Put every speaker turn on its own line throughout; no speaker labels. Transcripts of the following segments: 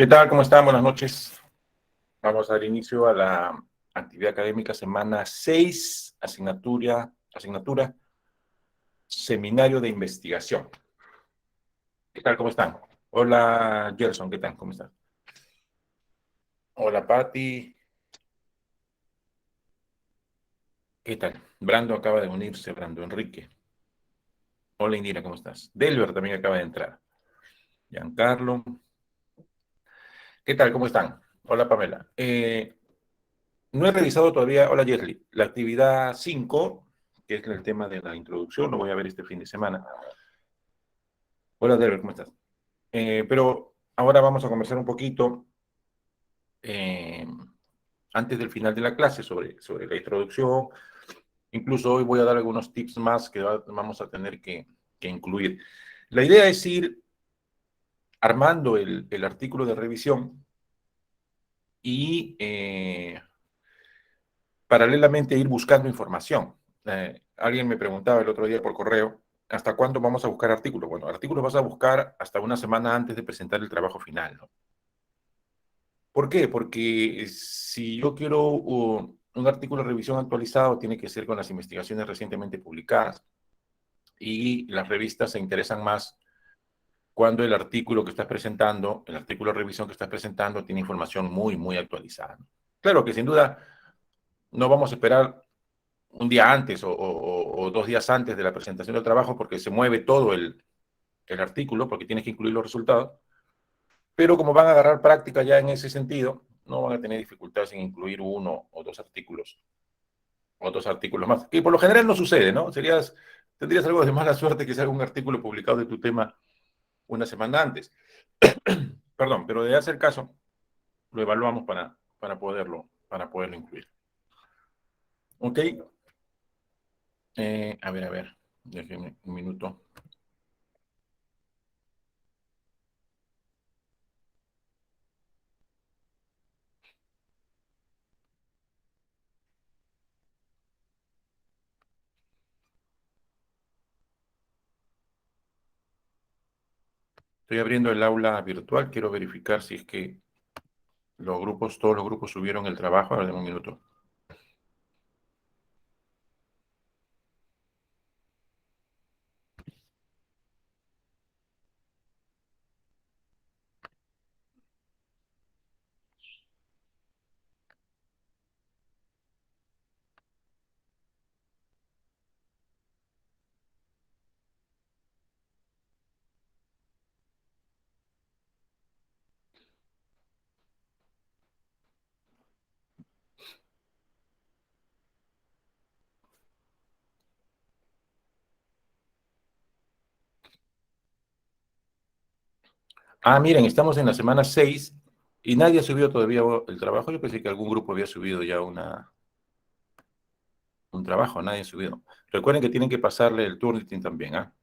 ¿Qué tal? ¿Cómo están? Buenas noches. Vamos a dar inicio a la actividad académica semana 6, asignatura Seminario de Investigación. ¿Qué tal? ¿Cómo están? Hola, Gerson, ¿qué tal? ¿Cómo están? Hola, Patti. ¿Qué tal? Brando acaba de unirse, Brando Enrique. Hola, Indira, ¿cómo estás? Delber también acaba de entrar. Giancarlo. ¿Qué tal? ¿Cómo están? Hola, Pamela. No he revisado todavía, hola, Jerry, la actividad 5, que es el tema de la introducción, lo voy a ver este fin de semana. Hola, Delber, ¿cómo estás? Pero ahora vamos a conversar un poquito eh, antes del final de la clase sobre la introducción. Incluso hoy voy a dar algunos tips más que vamos a tener que incluir. La idea es ir armando el artículo de revisión y paralelamente ir buscando información. Alguien me preguntaba el otro día por correo, ¿hasta cuándo vamos a buscar artículos? Bueno, artículos vas a buscar hasta una semana antes de presentar el trabajo final, ¿no? ¿Por qué? Porque si yo quiero un artículo de revisión actualizado, tiene que ser con las investigaciones recientemente publicadas. Y las revistas se interesan más cuando el artículo que estás presentando, el artículo de revisión que estás presentando, tiene información muy, muy actualizada. Claro que sin duda no vamos a esperar un día antes o 2 días antes de la presentación del trabajo porque se mueve todo el artículo, porque tienes que incluir los resultados. Pero como van a agarrar práctica ya en ese sentido, no van a tener dificultades en incluir uno o dos artículos más. Que por lo general no sucede, ¿no? Tendrías algo de mala suerte que sea un artículo publicado de tu tema una semana antes. Perdón, pero de hacer caso, lo evaluamos para poderlo incluir. ¿Ok? A ver, déjenme un minuto. Estoy abriendo el aula virtual, quiero verificar si es que todos los grupos subieron el trabajo. A ver, un minuto. Miren, estamos en la semana 6 y nadie ha subido todavía el trabajo. Yo pensé que algún grupo había subido ya un trabajo, nadie ha subido. Recuerden que tienen que pasarle el Turnitin también, ¿ah?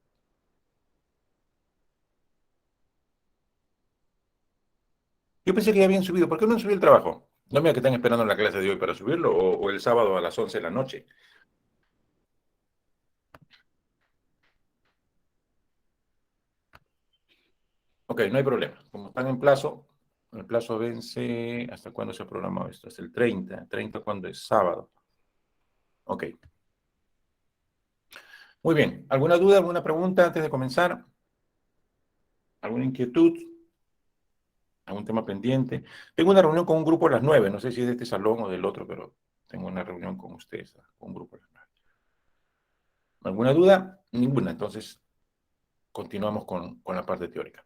Yo pensé que ya habían subido. ¿Por qué no han subido el trabajo? No, mira que están esperando la clase de hoy para subirlo o el sábado a las 11 de la noche. Ok, no hay problema. Como están en plazo, el plazo vence. ¿Hasta cuándo se ha programado esto? Hasta el 30. 30 cuando es sábado. Ok. Muy bien. ¿Alguna duda, alguna pregunta antes de comenzar? ¿Alguna inquietud? ¿Algún tema pendiente? Tengo una reunión con un grupo a las 9. No sé si es de este salón o del otro, pero tengo una reunión con ustedes, con un grupo a las 9. ¿Alguna duda? Ninguna. Entonces, continuamos con la parte teórica.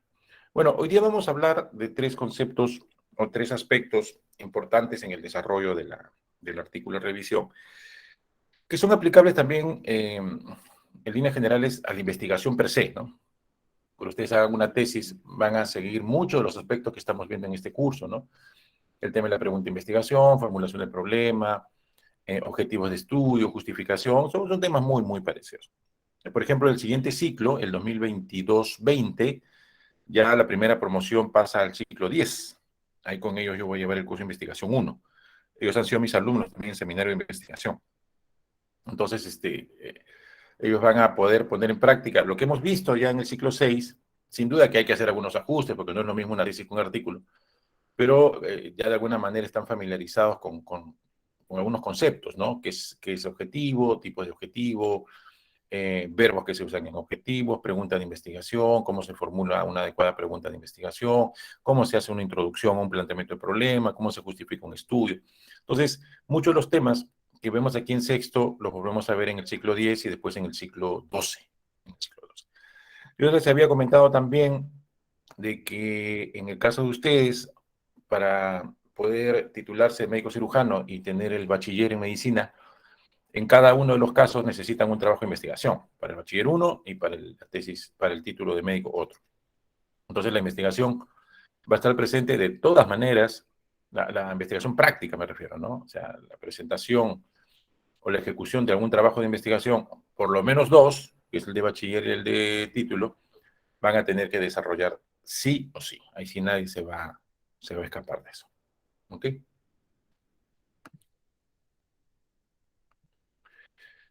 Bueno, hoy día vamos a hablar de 3 conceptos o 3 aspectos importantes en el desarrollo del artículo de revisión, que son aplicables también en líneas generales a la investigación per se, ¿no? Cuando ustedes hagan una tesis, van a seguir muchos de los aspectos que estamos viendo en este curso, ¿no? El tema de la pregunta de investigación, formulación del problema, objetivos de estudio, justificación, son temas muy, muy parecidos. Por ejemplo, el siguiente ciclo, el 2022-20, ya la primera promoción pasa al ciclo 10. Ahí con ellos yo voy a llevar el curso de investigación 1. Ellos han sido mis alumnos también en seminario de investigación. Entonces, ellos van a poder poner en práctica lo que hemos visto ya en el ciclo 6. Sin duda que hay que hacer algunos ajustes, porque no es lo mismo una tesis que un artículo. pero ya de alguna manera están familiarizados con algunos conceptos, ¿no? ¿Qué es objetivo, tipo de objetivo, verbos que se usan en objetivos, pregunta de investigación, cómo se formula una adecuada pregunta de investigación, cómo se hace una introducción a un planteamiento de problema, cómo se justifica un estudio. Entonces, muchos de los temas que vemos aquí en sexto los volvemos a ver en el ciclo 10 y después en el ciclo 12. En el ciclo 12. Yo les había comentado también de que en el caso de ustedes, para poder titularse médico cirujano y tener el bachiller en medicina, en cada uno de los casos necesitan un trabajo de investigación, para el bachiller uno y para la tesis, para el título de médico otro. Entonces la investigación va a estar presente de todas maneras, la investigación práctica me refiero, ¿no? O sea, la presentación o la ejecución de algún trabajo de investigación, por lo menos dos, que es el de bachiller y el de título, van a tener que desarrollar sí o sí. Ahí sí nadie se va a escapar de eso. ¿Ok?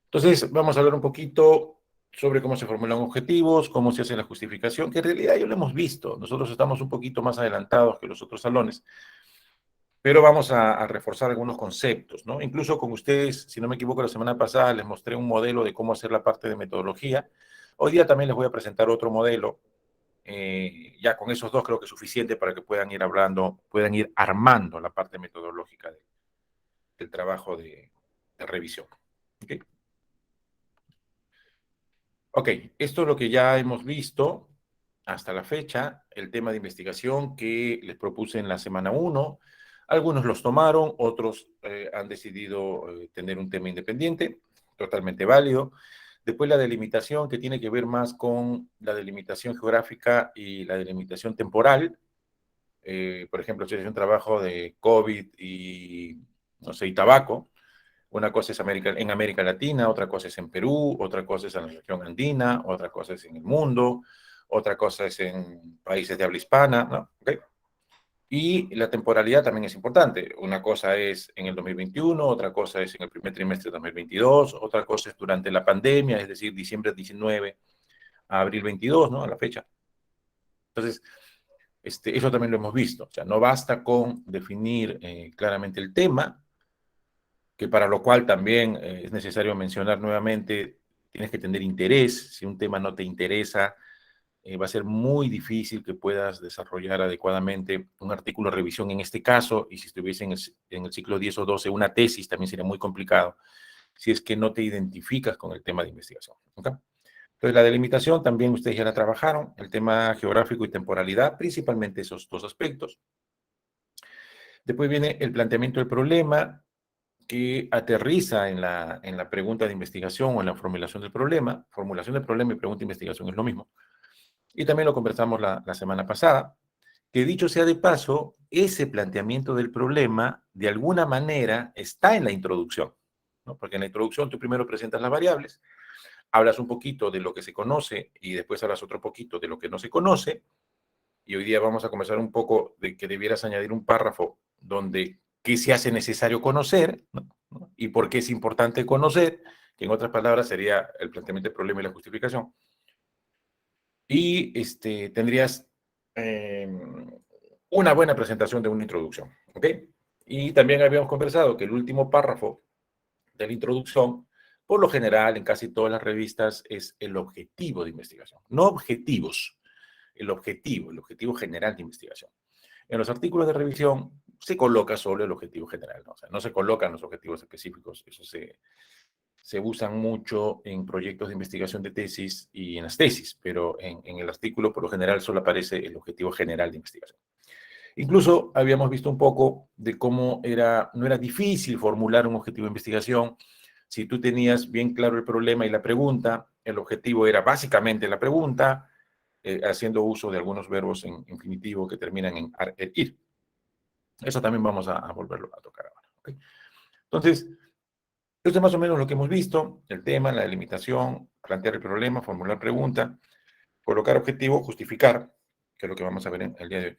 Entonces, vamos a hablar un poquito sobre cómo se formulan objetivos, cómo se hace la justificación, que en realidad ya lo hemos visto. Nosotros estamos un poquito más adelantados que los otros salones, pero vamos a reforzar algunos conceptos, ¿no? Incluso con ustedes, si no me equivoco, la semana pasada les mostré un modelo de cómo hacer la parte de metodología. Hoy día también les voy a presentar otro modelo. Ya con esos dos creo que es suficiente para que puedan ir hablando, puedan ir armando la parte metodológica del trabajo de revisión. ¿Okay? Ok, esto es lo que ya hemos visto hasta la fecha, el tema de investigación que les propuse en la semana uno. Algunos los tomaron, otros han decidido tener un tema independiente, totalmente válido. Después la delimitación, que tiene que ver más con la delimitación geográfica y la delimitación temporal. Por ejemplo, si es un trabajo de COVID y, no sé, y tabaco, una cosa es en América Latina, otra cosa es en Perú, otra cosa es en la región andina, otra cosa es en el mundo, otra cosa es en países de habla hispana, ¿no? ¿Okay? Y la temporalidad también es importante. Una cosa es en el 2021, otra cosa es en el primer trimestre de 2022, otra cosa es durante la pandemia, es decir, diciembre 19 a abril 22, ¿no? A la fecha. Entonces, eso también lo hemos visto. O sea, no basta con definir claramente el tema, que para lo cual también es necesario mencionar nuevamente, tienes que tener interés. Si un tema no te interesa, va a ser muy difícil que puedas desarrollar adecuadamente un artículo de revisión en este caso, y si estuviese en el ciclo 10 o 12, una tesis también sería muy complicado si es que no te identificas con el tema de investigación. ¿Okay? Entonces, la delimitación también ustedes ya la trabajaron, el tema geográfico y temporalidad, principalmente esos dos aspectos. Después viene el planteamiento del problema, que aterriza en la pregunta de investigación o en la formulación del problema. Formulación del problema y pregunta de investigación es lo mismo. Y también lo conversamos la semana pasada, que dicho sea de paso, ese planteamiento del problema de alguna manera está en la introducción, ¿no? Porque en la introducción tú primero presentas las variables, hablas un poquito de lo que se conoce y después hablas otro poquito de lo que no se conoce, y hoy día vamos a conversar un poco de que debieras añadir un párrafo donde qué se hace necesario conocer, ¿no? Y por qué es importante conocer, que en otras palabras sería el planteamiento del problema y la justificación. Y tendrías eh, una buena presentación de una introducción, ¿ok? Y también habíamos conversado que el último párrafo de la introducción, por lo general, en casi todas las revistas, es el objetivo de investigación, no objetivos, el objetivo general de investigación. En los artículos de revisión se coloca solo el objetivo general, ¿no? O sea, no se colocan los objetivos específicos, eso se usan mucho en proyectos de investigación de tesis y en las tesis, pero en el artículo por lo general solo aparece el objetivo general de investigación. Incluso habíamos visto un poco de cómo no era difícil formular un objetivo de investigación. Si tú tenías bien claro el problema y la pregunta, el objetivo era básicamente la pregunta, haciendo uso de algunos verbos en infinitivo que terminan en ar, ir. Eso también vamos a volverlo a tocar ahora. ¿Okay? Entonces, esto es más o menos lo que hemos visto, el tema, la delimitación, plantear el problema, formular pregunta, colocar objetivo, justificar, que es lo que vamos a ver en el día de hoy.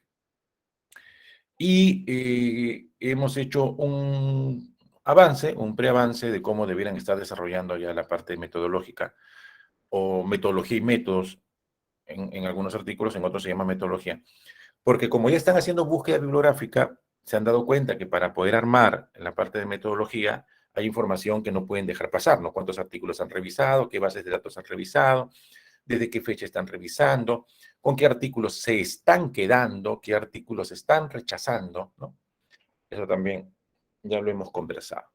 Y hemos hecho un avance, un preavance de cómo debieran estar desarrollando ya la parte metodológica o metodología y métodos en algunos artículos, en otros se llama metodología, Porque como ya están haciendo búsqueda bibliográfica, se han dado cuenta que para poder armar en la parte de metodología hay información que no pueden dejar pasar, ¿no? Cuántos artículos han revisado, qué bases de datos han revisado, desde qué fecha están revisando, con qué artículos se están quedando, qué artículos están rechazando, ¿no? Eso también ya lo hemos conversado,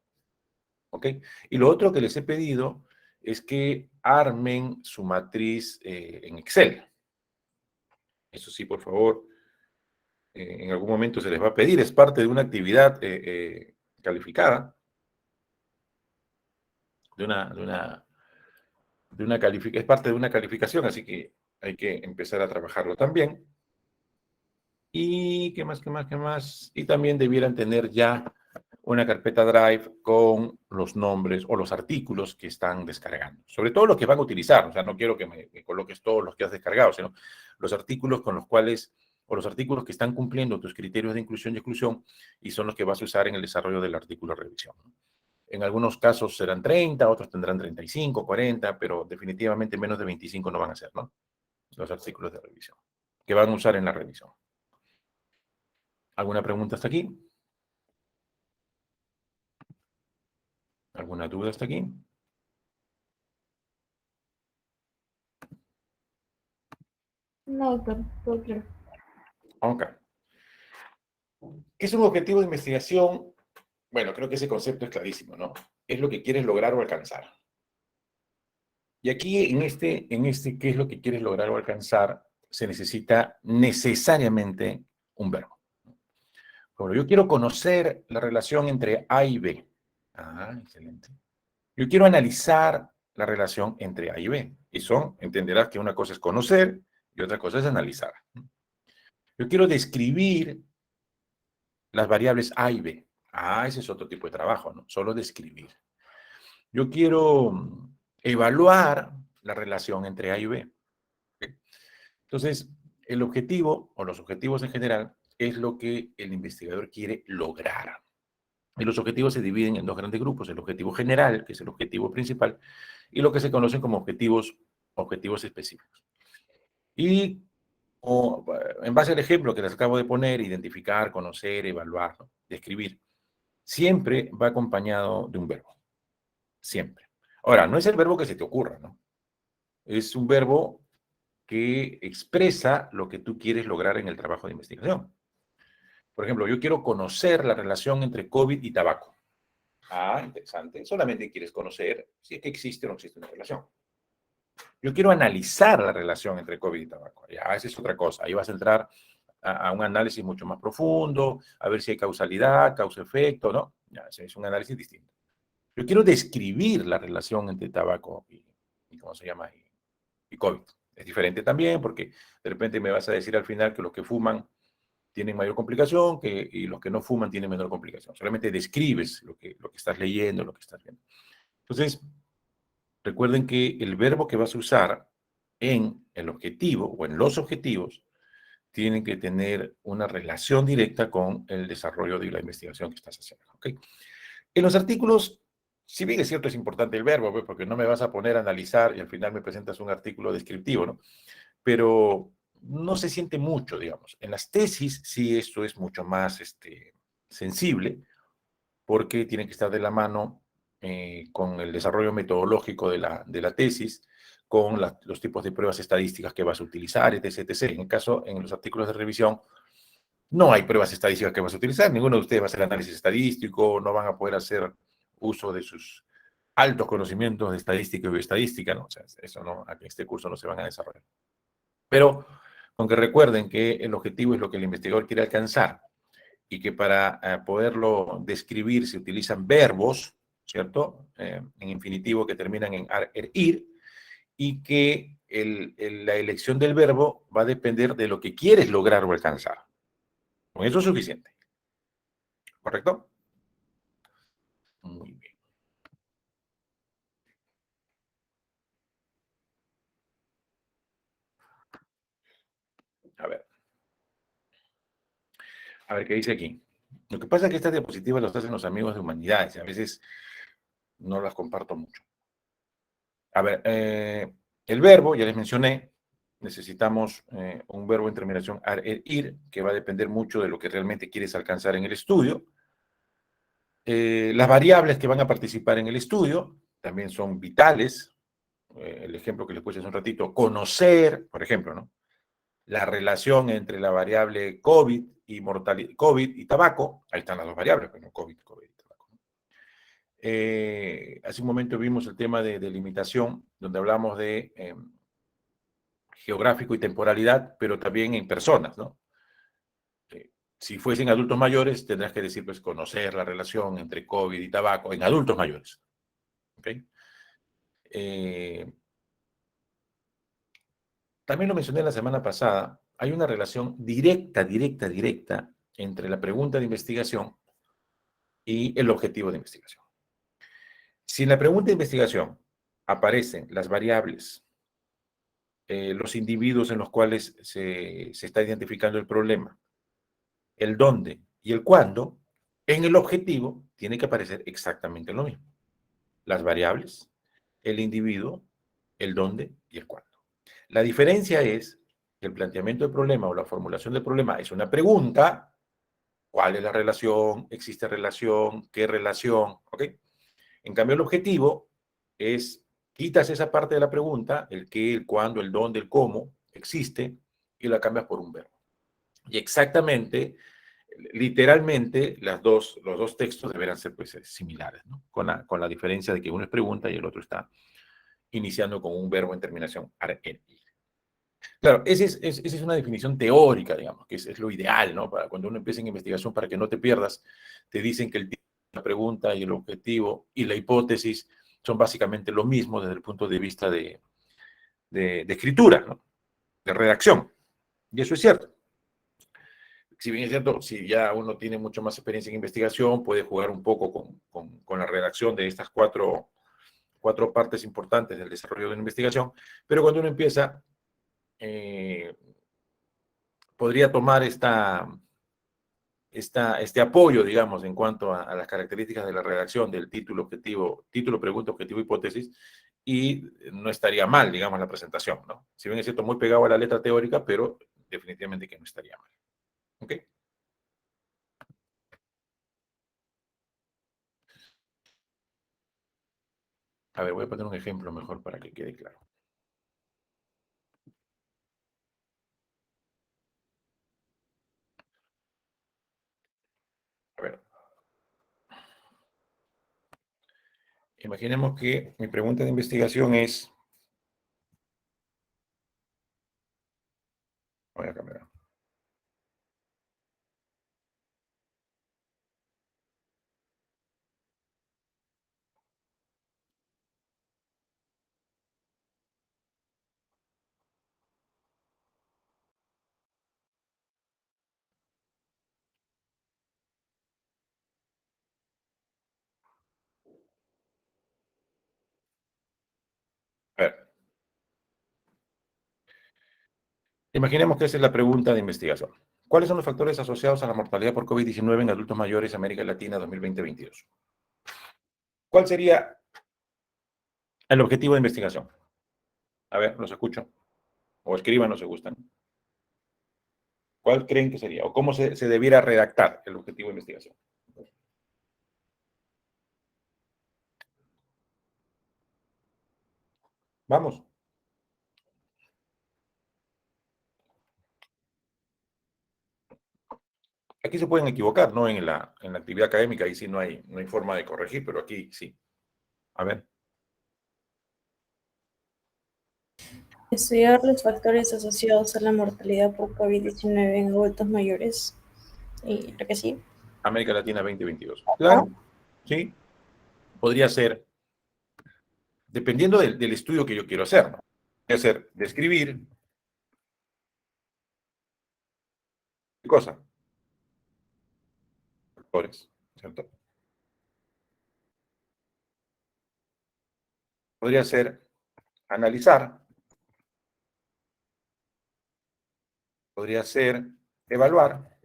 ¿ok? Y lo otro que les he pedido es que armen su matriz en Excel. Eso sí, por favor, en algún momento se les va a pedir, es parte de una actividad calificada, de una, de una, es parte de una calificación, así que hay que empezar a trabajarlo también. Y qué más, qué más, qué más. Y también debieran tener ya una carpeta Drive con los nombres o los artículos que están descargando. Sobre todo los que van a utilizar. O sea, no quiero que me coloques todos los que has descargado, sino los artículos con los cuales, o los artículos que están cumpliendo tus criterios de inclusión y exclusión y son los que vas a usar en el desarrollo del artículo de revisión. En algunos casos serán 30, otros tendrán 35, 40, pero definitivamente menos de 25 no van a ser, ¿no? Los artículos de revisión que van a usar en la revisión. ¿Alguna pregunta hasta aquí? ¿Alguna duda hasta aquí?
No, doctor, todo claro.
Ok. ¿Qué es un objetivo de investigación? Bueno, creo que ese concepto es clarísimo, ¿no? Es lo que quieres lograr o alcanzar. Y aquí, ¿qué es lo que quieres lograr o alcanzar? Se necesita necesariamente un verbo. Bueno, yo quiero conocer la relación entre A y B. Ah, excelente. Yo quiero analizar la relación entre A y B. Y entenderás que una cosa es conocer y otra cosa es analizar. Yo quiero describir las variables A y B. Ah, ese es otro tipo de trabajo, ¿no? Solo describir. Yo quiero evaluar la relación entre A y B. Entonces, el objetivo, o los objetivos en general, es lo que el investigador quiere lograr. Y los objetivos se dividen en dos grandes grupos, el objetivo general, que es el objetivo principal, y lo que se conocen como objetivos específicos. Y en base al ejemplo que les acabo de poner, identificar, conocer, evaluar, ¿no? Describir, siempre va acompañado de un verbo. Siempre. Ahora, no es el verbo que se te ocurra, ¿no? Es un verbo que expresa lo que tú quieres lograr en el trabajo de investigación. Por ejemplo, yo quiero conocer la relación entre COVID y tabaco. Ah, interesante. Solamente quieres conocer si es que existe o no existe una relación. Yo quiero analizar la relación entre COVID y tabaco. Ya, esa es otra cosa. Ahí vas a entrar a un análisis mucho más profundo, a ver si hay causalidad, causa-efecto, ¿no? Ya, ese es un análisis distinto. Yo quiero describir la relación entre tabaco y ¿cómo se llama? Y COVID. Es diferente también porque de repente me vas a decir al final que los que fuman tienen mayor complicación y los que no fuman tienen menor complicación. Solamente describes lo que estás leyendo, lo que estás viendo. Entonces, recuerden que el verbo que vas a usar en el objetivo o en los objetivos tienen que tener una relación directa con el desarrollo de la investigación que estás haciendo. ¿Okay? En los artículos, si bien es cierto, es importante el verbo, pues, porque no me vas a poner a analizar y al final me presentas un artículo descriptivo, ¿no? Pero no se siente mucho, digamos. En las tesis sí esto es mucho más sensible, porque tiene que estar de la mano con el desarrollo metodológico de la tesis, con los tipos de pruebas estadísticas que vas a utilizar, etc, etc. En los artículos de revisión, no hay pruebas estadísticas que vas a utilizar, ninguno de ustedes va a hacer análisis estadístico, no van a poder hacer uso de sus altos conocimientos de estadística y bioestadística, ¿no? O sea, eso no, aquí en este curso no se van a desarrollar. Pero aunque recuerden que el objetivo es lo que el investigador quiere alcanzar y que para poderlo describir se utilizan verbos, ¿cierto? En infinitivo que terminan en ar, er, ir, y que la elección del verbo va a depender de lo que quieres lograr o alcanzar. Con eso es suficiente. ¿Correcto? Muy bien. A ver. A ver qué dice aquí. Lo que pasa es que estas diapositivas las hacen los amigos de humanidades y a veces no las comparto mucho. A ver, el verbo, ya les mencioné, necesitamos un verbo en terminación ar, er, ir, que va a depender mucho de lo que realmente quieres alcanzar en el estudio. Las variables que van a participar en el estudio también son vitales. El ejemplo que les puse hace un ratito, conocer, por ejemplo, ¿no? La relación entre la variable COVID y COVID y tabaco. Ahí están las dos variables, bueno, COVID y tabaco. Hace un momento vimos el tema de limitación, donde hablamos de geográfico y temporalidad, pero también en personas, ¿no? Si fuesen adultos mayores, tendrás que decir, pues, conocer la relación entre COVID y tabaco en adultos mayores. ¿Ok? También lo mencioné la semana pasada, hay una relación directa entre la pregunta de investigación y el objetivo de investigación. Si en la pregunta de investigación aparecen las variables, los individuos en los cuales se está identificando el problema, el dónde y el cuándo, en el objetivo tiene que aparecer exactamente lo mismo. Las variables, el individuo, el dónde y el cuándo. La diferencia es que el planteamiento del problema o la formulación del problema es una pregunta. ¿Cuál es la relación? ¿Existe relación? ¿Qué relación? ¿Ok? En cambio, el objetivo es, quitas esa parte de la pregunta, el qué, el cuándo, el dónde, el cómo, existe, y la cambias por un verbo. Y exactamente, literalmente, los dos textos deberán ser pues, similares, ¿no? Con la diferencia de que uno es pregunta y el otro está iniciando con un verbo en terminación ar, en, ir. Claro, esa es una definición teórica, digamos, que es lo ideal, ¿no? Para cuando uno empieza en investigación, para que no te pierdas, te dicen que el tipo de la pregunta y el objetivo y la hipótesis son básicamente lo mismo desde el punto de vista de escritura, ¿no? De redacción. Y eso es cierto. Si bien es cierto, si ya uno tiene mucho más experiencia en investigación, puede jugar un poco con la redacción de estas cuatro partes importantes del desarrollo de una investigación, pero cuando uno empieza, podría tomar este apoyo, digamos, en cuanto a las características de la redacción del título, objetivo, título, pregunta, objetivo, hipótesis, y no estaría mal, digamos, la presentación, ¿no? Si bien es cierto, muy pegado a la letra teórica, pero definitivamente que no estaría mal. ¿Ok? A ver, voy a poner un ejemplo mejor para que quede claro. A ver, imaginemos que mi pregunta de investigación es, voy a cambiar. A ver, imaginemos que esa es la pregunta de investigación. ¿Cuáles son los factores asociados a la mortalidad por COVID-19 en adultos mayores América Latina 2020-22? ¿Cuál sería el objetivo de investigación? A ver, los escucho. O escriban, no se gustan. ¿Cuál creen que sería? ¿O cómo se debiera redactar el objetivo de investigación? Vamos. Aquí se pueden equivocar, ¿no? En la actividad académica, ahí sí no hay forma de corregir, pero aquí sí. A ver.
Estudiar los factores asociados a la mortalidad por COVID-19 en adultos mayores. Y creo que sí.
América Latina 2022. Claro, sí. Podría ser, dependiendo del estudio que yo quiero hacer, ¿no? Podría ser describir, ¿qué cosa? Factores, ¿cierto? Podría ser analizar, podría ser evaluar,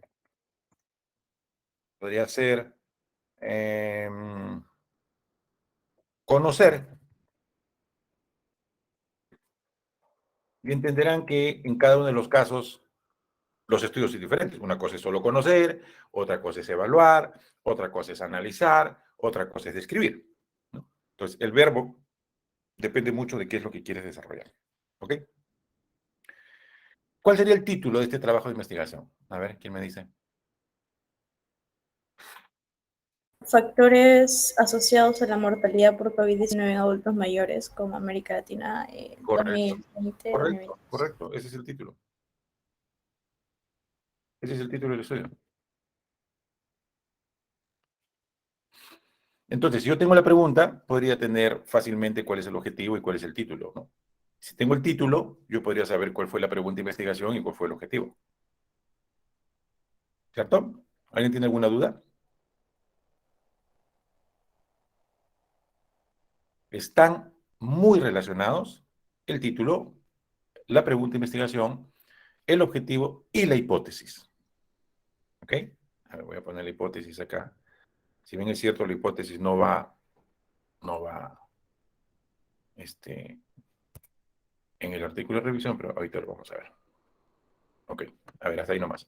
podría ser conocer, y entenderán que en cada uno de los casos los estudios son diferentes. Una cosa es solo conocer, otra cosa es evaluar, otra cosa es analizar, otra cosa es describir, ¿no? Entonces, el verbo depende mucho de qué es lo que quieres desarrollar. ¿Ok? ¿Cuál sería el título de este trabajo de investigación? A ver, ¿quién me dice?
Factores asociados a la mortalidad por COVID-19 en adultos mayores como América Latina
Correcto,
2020-2022.
correcto, correcto. Ese es el título. Ese es el título del estudio. Entonces, si yo tengo la pregunta, podría tener fácilmente cuál es el objetivo y cuál es el título, ¿no? Si tengo el título, yo podría saber cuál fue la pregunta de investigación y cuál fue el objetivo. ¿Cierto? ¿Alguien tiene alguna duda? Están muy relacionados el título, la pregunta de investigación, el objetivo y la hipótesis. ¿Ok? A ver, voy a poner la hipótesis acá. Si bien es cierto, la hipótesis no va en el artículo de revisión, pero ahorita lo vamos a ver. Ok, a ver, hasta ahí nomás.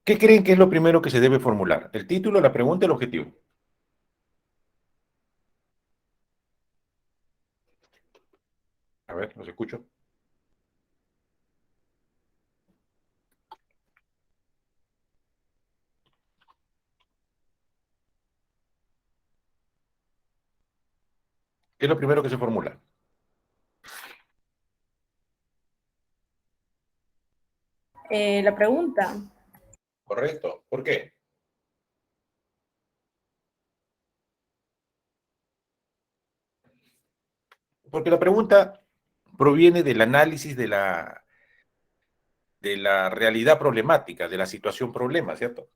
¿Qué creen que es lo primero que se debe formular? ¿El título, la pregunta, el objetivo? A ver, los escucho. ¿Qué es lo primero que se formula?
La pregunta,
Correcto. ¿Por qué? Porque la pregunta proviene del análisis de la realidad problemática, de la situación problema, ¿cierto?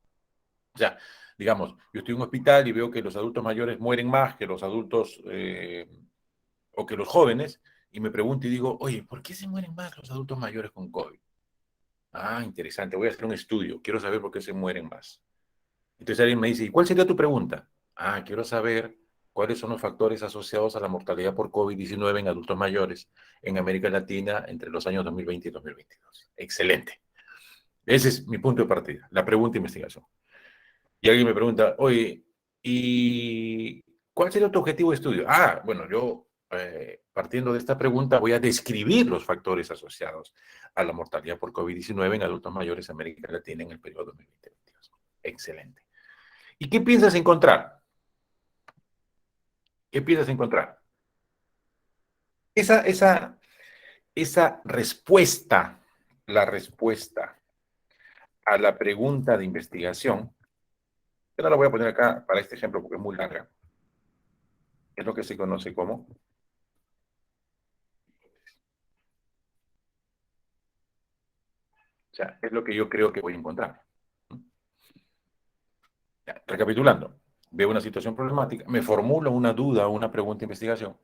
O sea, digamos, yo estoy en un hospital y veo que los adultos mayores mueren más que los adultos o que los jóvenes, y me pregunto y digo, oye, ¿por qué se mueren más los adultos mayores con COVID? Ah, interesante, voy a hacer un estudio, quiero saber por qué se mueren más. Entonces alguien me dice, ¿y cuál sería tu pregunta? Ah, quiero saber cuáles son los factores asociados a la mortalidad por COVID-19 en adultos mayores en América Latina entre los años 2020 y 2022. Excelente. Ese es mi punto de partida, la pregunta de investigación. Y alguien me pregunta, oye, ¿y cuál sería tu objetivo de estudio? Ah, bueno, yo partiendo de esta pregunta voy a describir los factores asociados a la mortalidad por COVID-19 en adultos mayores en América Latina en el periodo 2020-2022. Excelente. ¿Y qué piensas encontrar? ¿Qué piensas encontrar? Esa respuesta, la respuesta a la pregunta de investigación, yo no la voy a poner acá para este ejemplo porque es muy larga, es lo que se conoce como, o sea, es lo que yo creo que voy a encontrar. Ya, recapitulando, veo una situación problemática, me formulo una duda o una pregunta de investigación,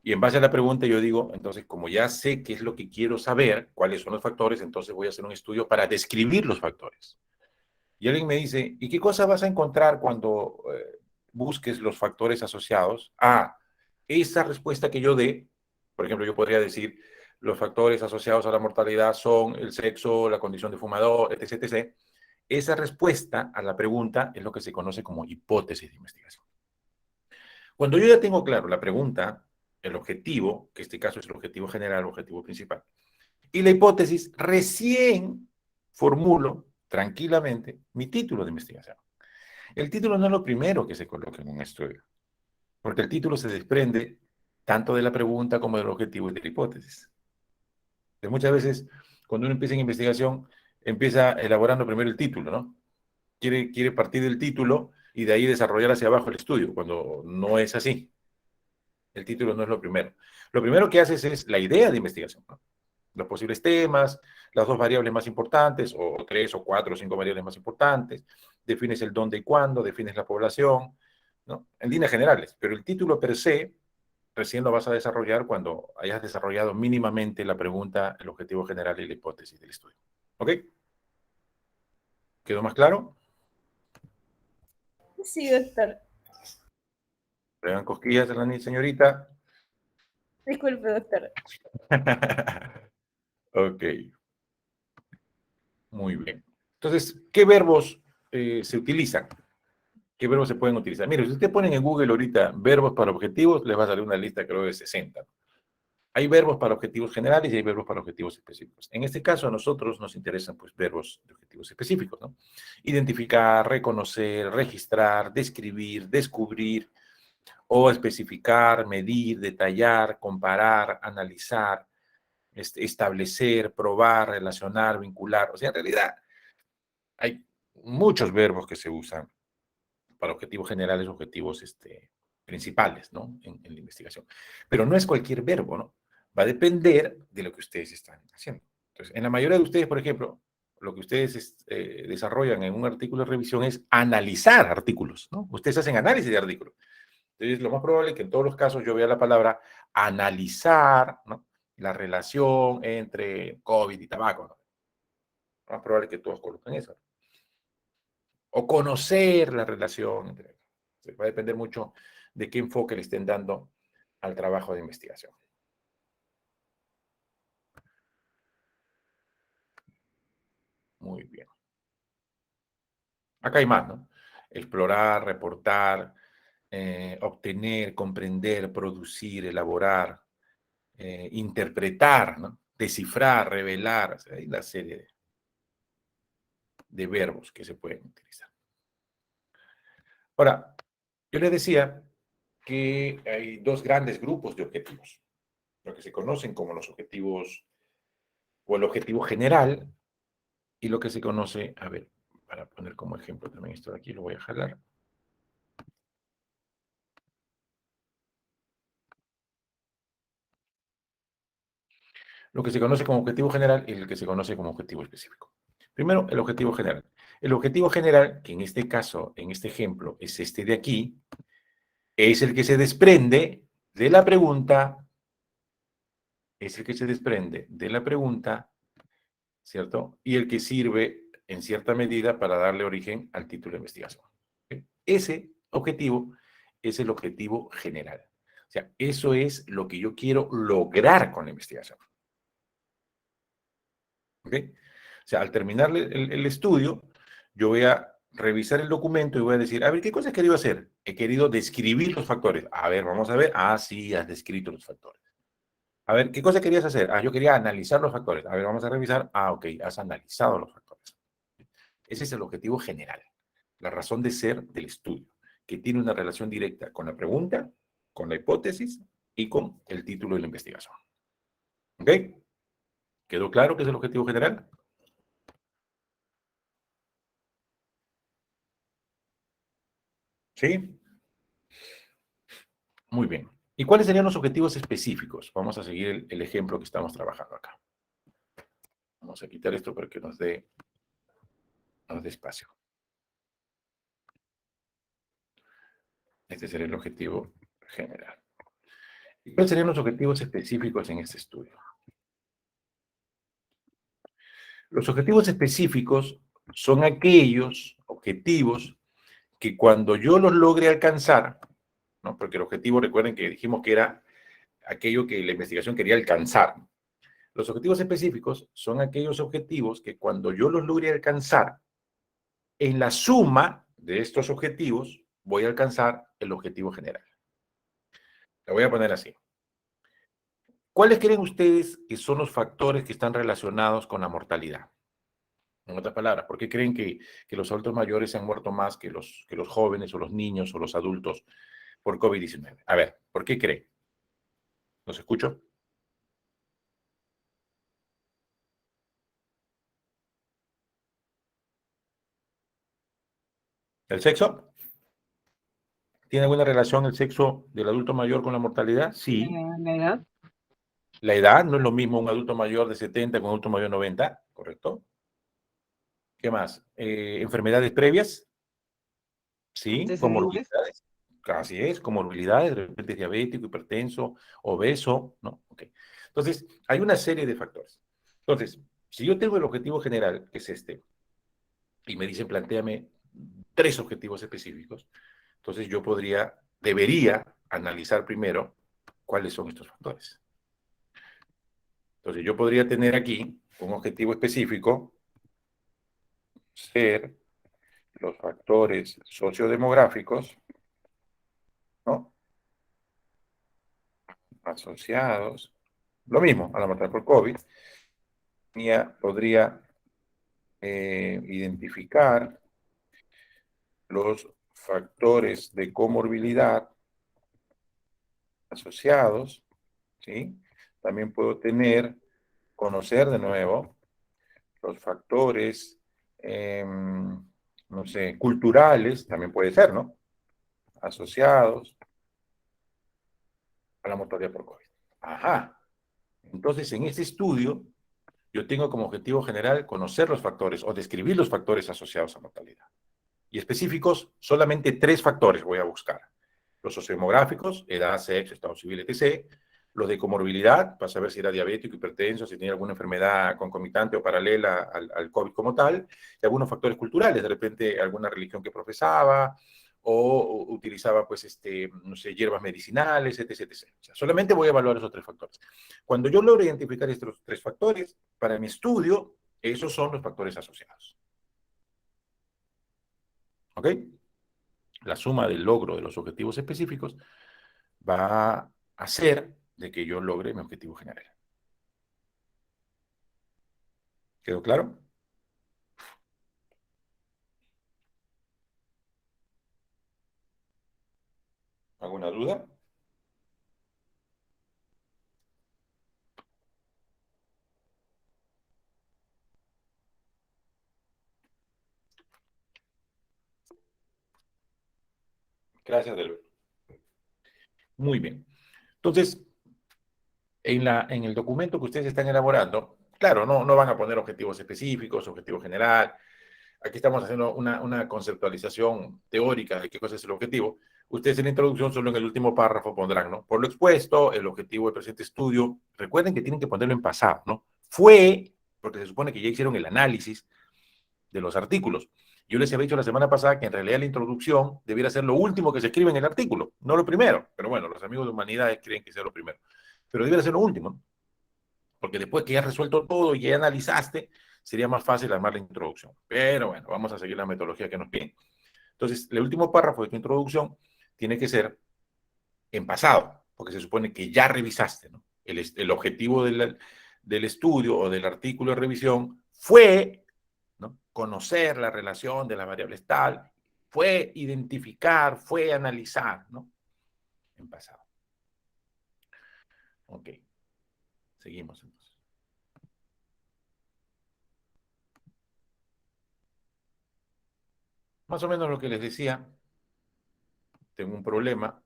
y en base a la pregunta yo digo, entonces, como ya sé qué es lo que quiero saber, cuáles son los factores, entonces voy a hacer un estudio para describir los factores. Y alguien me dice, ¿y qué cosa vas a encontrar cuando busques los factores asociados a esa respuesta que yo dé? Por ejemplo, yo podría decir, los factores asociados a la mortalidad son el sexo, la condición de fumador, etc, etc. Esa respuesta a la pregunta es lo que se conoce como hipótesis de investigación. Cuando yo ya tengo claro la pregunta, el objetivo, que en este caso es el objetivo general, el objetivo principal, y la hipótesis, recién formulo tranquilamente mi título de investigación. El título no es lo primero que se coloca en un estudio, porque el título se desprende tanto de la pregunta como del objetivo y de la hipótesis. Entonces, muchas veces, cuando uno empieza en investigación, empieza elaborando primero el título, ¿no? Quiere partir del título y de ahí desarrollar hacia abajo el estudio, cuando no es así. El título no es lo primero. Lo primero que haces es la idea de investigación, ¿no? Los posibles temas, las dos variables más importantes, o tres o cuatro o cinco variables más importantes, defines el dónde y cuándo, defines la población, ¿no? En líneas generales, pero el título per se recién lo vas a desarrollar cuando hayas desarrollado mínimamente la pregunta, el objetivo general y la hipótesis del estudio. ¿Ok? ¿Quedó más claro?
sí, doctor.
Le dan cosquillas a la señorita.
Disculpe, doctor.
Ok, muy bien. Entonces, ¿qué verbos se utilizan? ¿Qué verbos se pueden utilizar? Mire, si ustedes ponen en Google ahorita verbos para objetivos, les va a salir una lista, creo, de 60. Hay verbos para objetivos generales y hay verbos para objetivos específicos. En este caso, a nosotros nos interesan pues, verbos de objetivos específicos, ¿no? Identificar, reconocer, registrar, describir, descubrir o especificar, medir, detallar, comparar, analizar, establecer, probar, relacionar, vincular. O sea, en realidad hay muchos verbos que se usan para objetivos generales, objetivos principales, ¿no? En la investigación. Pero no es cualquier verbo, ¿no? Va a depender de lo que ustedes están haciendo. Entonces, en la mayoría de ustedes, por ejemplo, lo que ustedes desarrollan en un artículo de revisión es analizar artículos, ¿no? Ustedes hacen análisis de artículos. Entonces, lo más probable es que en todos los casos yo vea la palabra analizar, ¿no? La relación entre COVID y tabaco, ¿no? Lo más probable es que todos coloquen eso. O conocer la relación entre. Va a depender mucho de qué enfoque le estén dando al trabajo de investigación. Muy bien. Acá hay más, ¿no? Explorar, reportar, obtener, comprender, producir, elaborar, interpretar, ¿no? Descifrar, revelar. O sea, hay una serie de verbos que se pueden utilizar. Ahora, yo les decía que hay dos grandes grupos de objetivos, lo que se conocen como los objetivos o el objetivo general y lo que se conoce, a ver, para poner como ejemplo también esto de aquí, lo voy a jalar. Lo que se conoce como objetivo general y el que se conoce como objetivo específico. Primero, el objetivo general. El objetivo general, que en este caso, en este ejemplo, es este de aquí, es el que se desprende de la pregunta, ¿cierto? Y el que sirve en cierta medida para darle origen al título de investigación. Ese objetivo es el objetivo general. O sea, eso es lo que yo quiero lograr con la investigación. ¿Ok? O sea, al terminar el estudio, yo voy a revisar el documento y voy a decir, a ver, ¿qué cosas he querido hacer? He querido describir los factores. A ver, vamos a ver. Ah, sí, has descrito los factores. A ver, ¿qué cosa querías hacer? Ah, yo quería analizar los factores. A ver, vamos a revisar. Ah, ok, has analizado los factores. Ese es el objetivo general, la razón de ser del estudio, que tiene una relación directa con la pregunta, con la hipótesis y con el título de la investigación. ¿Ok? ¿Quedó claro qué es el objetivo general? ¿Sí? Muy bien. ¿Y cuáles serían los objetivos específicos? Vamos a seguir el ejemplo que estamos trabajando acá. Vamos a quitar esto para que nos dé espacio. Este sería el objetivo general. ¿Y cuáles serían los objetivos específicos en este estudio? Los objetivos específicos son aquellos objetivos que cuando yo los logre alcanzar, ¿no? Porque el objetivo, recuerden que dijimos que era aquello que la investigación quería alcanzar. Los objetivos específicos son aquellos objetivos que cuando yo los logre alcanzar, en la suma de estos objetivos, voy a alcanzar el objetivo general. Lo voy a poner así. ¿Cuáles creen ustedes que son los factores que están relacionados con la mortalidad? En otras palabras, ¿por qué creen que los adultos mayores se han muerto más que los jóvenes o los niños o los adultos por COVID-19? A ver, ¿por qué creen? ¿Los escucho? ¿El sexo? ¿Tiene alguna relación el sexo del adulto mayor con la mortalidad? Sí.
La edad.
La edad no es lo mismo un adulto mayor de 70 con un adulto mayor de 90, ¿correcto? ¿Qué más? ¿Enfermedades previas? Sí.
Antecedentes.
¿Comorbilidades? Así es, comorbilidades, de repente diabético, hipertenso, obeso, ¿no? Ok. Entonces, hay una serie de factores. Entonces, si yo tengo el objetivo general, que es este, y me dicen, plantéame 3 objetivos específicos, entonces yo debería analizar primero cuáles son estos factores. Entonces, yo podría tener aquí un objetivo específico, ser los factores sociodemográficos, ¿no?, asociados, lo mismo a la mortalidad por COVID. Podría identificar los factores de comorbilidad asociados, ¿sí? También puedo conocer de nuevo los factores, no sé, culturales, también puede ser, ¿no?, asociados a la mortalidad por COVID. Ajá. Entonces, en este estudio, yo tengo como objetivo general conocer los factores o describir los factores asociados a mortalidad. Y específicos, solamente 3 factores voy a buscar. Los sociodemográficos, edad, sexo, estado civil, etc. Los de comorbilidad, para saber si era diabético, hipertenso, si tenía alguna enfermedad concomitante o paralela al COVID como tal. Y algunos factores culturales, de repente alguna religión que profesaba, o utilizaba, pues, no sé, hierbas medicinales, etc, etc. O sea, solamente voy a evaluar esos 3 factores. Cuando yo logro identificar estos 3 factores, para mi estudio, esos son los factores asociados. ¿Ok? La suma del logro de los objetivos específicos va a hacer de que yo logre mi objetivo general. ¿Quedó claro? ¿Alguna duda? Gracias, Delbert. Muy bien. Entonces, en el documento que ustedes están elaborando, claro, no van a poner objetivos específicos, objetivo general. Aquí estamos haciendo una conceptualización teórica de qué cosa es el objetivo. Ustedes en la introducción, solo en el último párrafo pondrán, ¿no?, por lo expuesto, el objetivo del presente estudio. Recuerden que tienen que ponerlo en pasado, ¿no? Fue, porque se supone que ya hicieron el análisis de los artículos. Yo les había dicho la semana pasada que en realidad la introducción debiera ser lo último que se escribe en el artículo, no lo primero. Pero bueno, los amigos de humanidades creen que sea lo primero. Pero debiera ser lo último, ¿no? Porque después que ya has resuelto todo y ya analizaste, sería más fácil armar la introducción. Pero bueno, vamos a seguir la metodología que nos piden. Entonces, el último párrafo de tu introducción tiene que ser en pasado, porque se supone que ya revisaste, ¿no? El objetivo del estudio o del artículo de revisión fue, ¿no?, conocer la relación de las variables tal, fue identificar, fue analizar, ¿no?, en pasado. Ok, seguimos entonces. Más o menos lo que les decía, tengo un problema,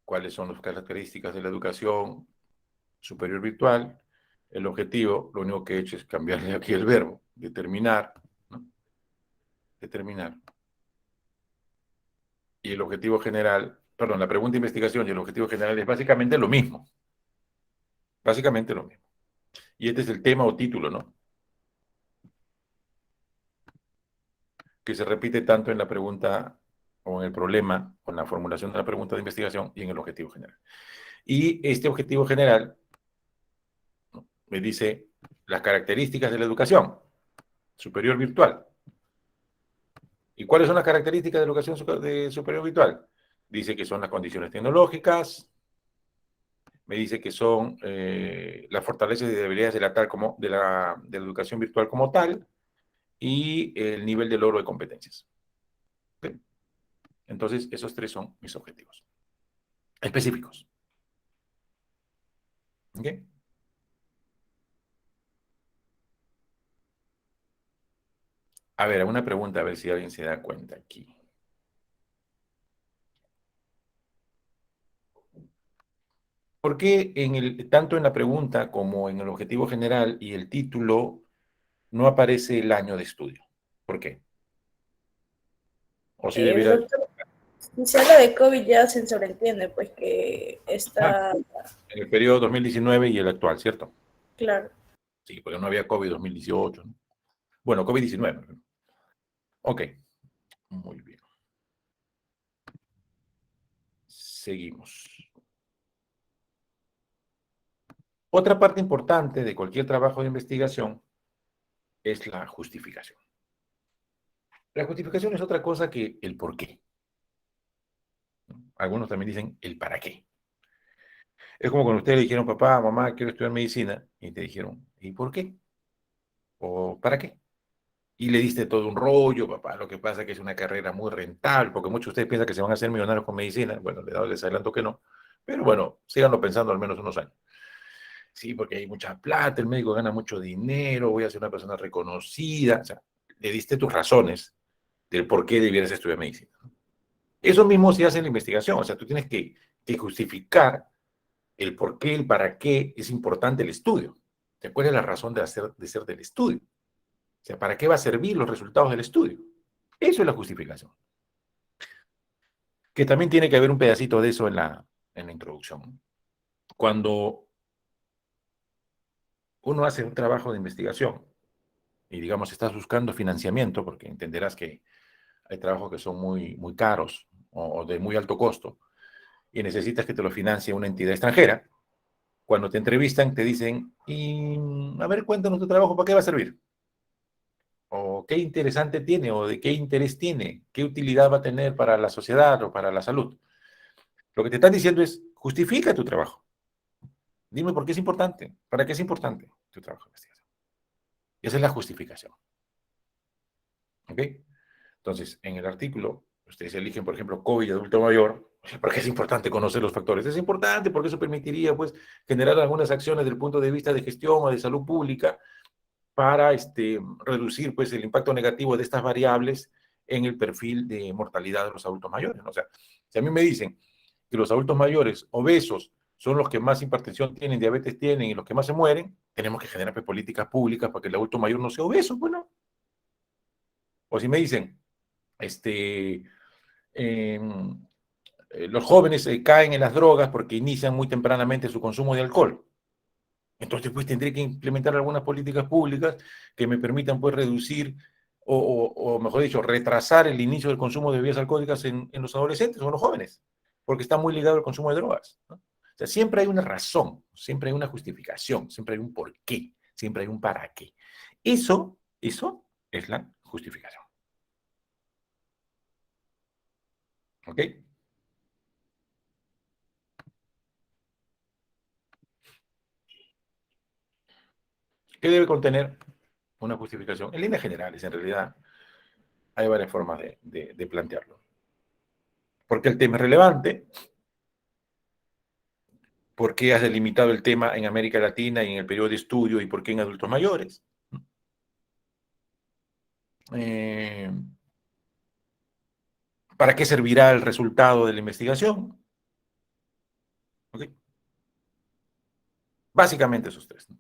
cuáles son las características de la educación superior virtual. El objetivo, lo único que he hecho es cambiarle aquí el verbo, determinar, ¿no?, determinar. Y el objetivo general, perdón, la pregunta de investigación y el objetivo general es básicamente lo mismo. Básicamente lo mismo. Y este es el tema o título, ¿no?, que se repite tanto en la pregunta o en el problema, o en la formulación de la pregunta de investigación y en el objetivo general. Y este objetivo general, ¿no?, me dice las características de la educación superior virtual. ¿Y cuáles son las características de la educación superior virtual? Dice que son las condiciones tecnológicas, me dice que son las fortalezas y debilidades de la educación virtual como tal, y el nivel de logro de competencias. ¿Okay? Entonces, esos 3 son mis objetivos específicos. ¿Okay? A ver, una pregunta, a ver si alguien se da cuenta aquí. ¿Por qué tanto en la pregunta como en el objetivo general y el título no aparece el año de estudio? ¿Por qué? O si debiera...
Doctor, si habla de COVID ya se sobreentiende, pues que
Ah,
está,
en el periodo 2019 y el actual, ¿cierto?
claro.
Sí, porque no había COVID 2018, ¿no? Bueno, COVID-19. Ok, muy bien. Seguimos. Otra parte importante de cualquier trabajo de investigación es la justificación. La justificación es otra cosa que el por qué. Algunos también dicen el para qué. Es como cuando ustedes le dijeron, papá, mamá, quiero estudiar medicina, y te dijeron, ¿y por qué? ¿O para qué? Y le diste todo un rollo, papá, lo que pasa es que es una carrera muy rentable, porque muchos de ustedes piensan que se van a hacer millonarios con medicina. Bueno, les adelanto que no. Pero bueno, síganlo pensando al menos unos años. Sí, porque hay mucha plata, el médico gana mucho dinero, voy a ser una persona reconocida. O sea, le diste tus razones del por qué debieras estudiar medicina. Eso mismo se hace en la investigación, o sea, tú tienes que justificar el por qué, el para qué es importante el estudio. O sea, ¿cuál es la razón de ser del estudio? O sea, ¿para qué va a servir los resultados del estudio? Eso es la justificación. Que también tiene que haber un pedacito de eso en la introducción. Cuando uno hace un trabajo de investigación y, digamos, estás buscando financiamiento, porque entenderás que hay trabajos que son muy, muy caros o de muy alto costo, y necesitas que te lo financie una entidad extranjera, cuando te entrevistan te dicen, y, a ver, cuéntanos tu trabajo, ¿para qué va a servir? O qué interesante tiene, o de qué interés tiene, qué utilidad va a tener para la sociedad o para la salud. Lo que te están diciendo es, justifica tu trabajo. Dime por qué es importante, para qué es importante tu trabajo de investigación. Y esa es la justificación. ¿Ok? Entonces, en el artículo, ustedes eligen, por ejemplo, COVID adulto mayor, porque es importante conocer los factores. Es importante porque eso permitiría, pues, generar algunas acciones desde el punto de vista de gestión o de salud pública para reducir, pues, el impacto negativo de estas variables en el perfil de mortalidad de los adultos mayores. O sea, si a mí me dicen que los adultos mayores obesos son los que más hipertensión tienen, diabetes tienen y los que más se mueren, tenemos que generar, pues, políticas públicas para que el adulto mayor no sea obeso, bueno. O si me dicen, este, eh, los jóvenes caen en las drogas porque inician muy tempranamente su consumo de alcohol. Entonces, pues tendré que implementar algunas políticas públicas que me permitan, pues, reducir o mejor dicho, retrasar el inicio del consumo de bebidas alcohólicas en los adolescentes o en los jóvenes, porque está muy ligado al consumo de drogas, ¿no? O sea, siempre hay una razón, siempre hay una justificación, siempre hay un por qué, siempre hay un para qué. Eso es la justificación. ¿Ok? ¿Qué debe contener una justificación? En líneas generales, en realidad, hay varias formas de plantearlo. Porque el tema es relevante, por qué has delimitado el tema en América Latina y en el periodo de estudio y por qué en adultos mayores. Eh, ¿Para qué servirá el resultado de la investigación? ¿Okay? Básicamente esos tres, ¿no?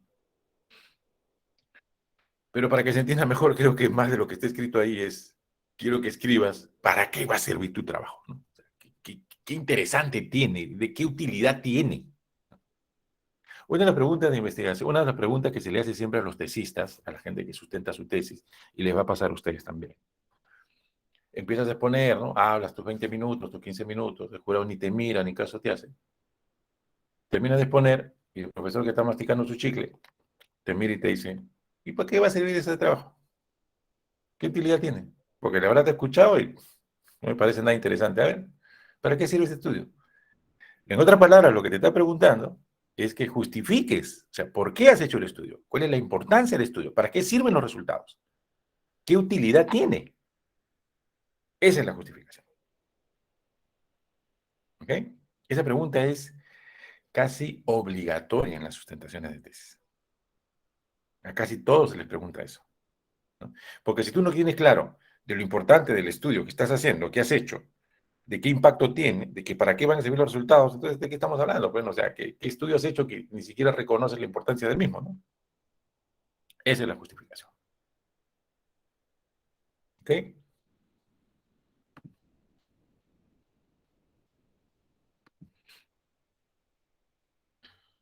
Pero para que se entienda mejor, creo que más de lo que está escrito ahí es, quiero que escribas, ¿para qué va a servir tu trabajo? ¿No? O sea, ¿qué interesante tiene? ¿De qué utilidad tiene? Una de las preguntas de investigación, una de las preguntas que se le hace siempre a los tesistas, a la gente que sustenta su tesis, y les va a pasar a ustedes también. Empiezas a exponer, ¿no? Hablas tus 20 minutos, tus 15 minutos, el jurado ni te mira, ni caso te hace. Terminas de exponer y el profesor que está masticando su chicle te mira y te dice, ¿y para qué va a servir ese trabajo? ¿Qué utilidad tiene? Porque la verdad te he escuchado y no me parece nada interesante. A ver, ¿para qué sirve ese estudio? En otras palabras, lo que te está preguntando es que justifiques, o sea, ¿por qué has hecho el estudio? ¿Cuál es la importancia del estudio? ¿Para qué sirven los resultados? ¿Qué utilidad tiene? Esa es la justificación. ¿Ok? Esa pregunta es casi obligatoria en las sustentaciones de tesis. A casi todos se les pregunta eso, ¿no? Porque si tú no tienes claro de lo importante del estudio que estás haciendo, que has hecho, de qué impacto tiene, de que para qué van a servir los resultados, entonces, ¿de qué estamos hablando? Pues, o sea, ¿qué estudio has hecho que ni siquiera reconoces la importancia del mismo, ¿no? Esa es la justificación. ¿Ok?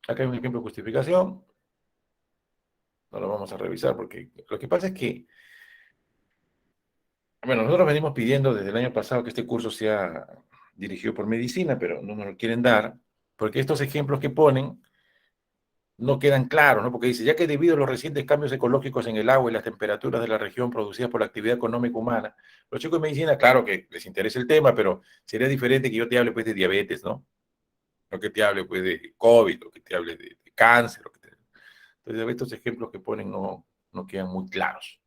Acá hay un ejemplo de justificación. No lo vamos a revisar porque lo que pasa es que, bueno, nosotros venimos pidiendo desde el año pasado que este curso sea dirigido por medicina, pero no nos lo quieren dar, porque estos ejemplos que ponen no quedan claros, ¿no? Porque dice, ya que debido a los recientes cambios ecológicos en el agua y las temperaturas de la región producidas por la actividad económica humana, los chicos de medicina, claro que les interesa el tema, pero sería diferente que yo te hable pues de diabetes, ¿no? No que te hable pues de COVID, o que te hable de cáncer. Entonces, estos ejemplos que ponen no quedan muy claros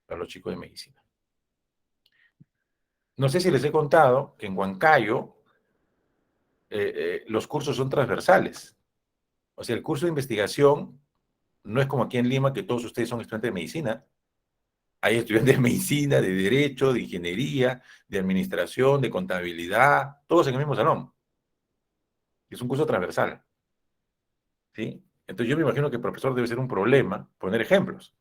para los chicos de medicina. No sé si les he contado que en Huancayo los cursos son transversales. O sea, el curso de investigación no es como aquí en Lima, que todos ustedes son estudiantes de medicina. Hay estudiantes de medicina, de derecho, de ingeniería, de administración, de contabilidad, todos en el mismo salón. Es un curso transversal, ¿sí? Entonces yo me imagino que el profesor debe ser un problema poner ejemplos,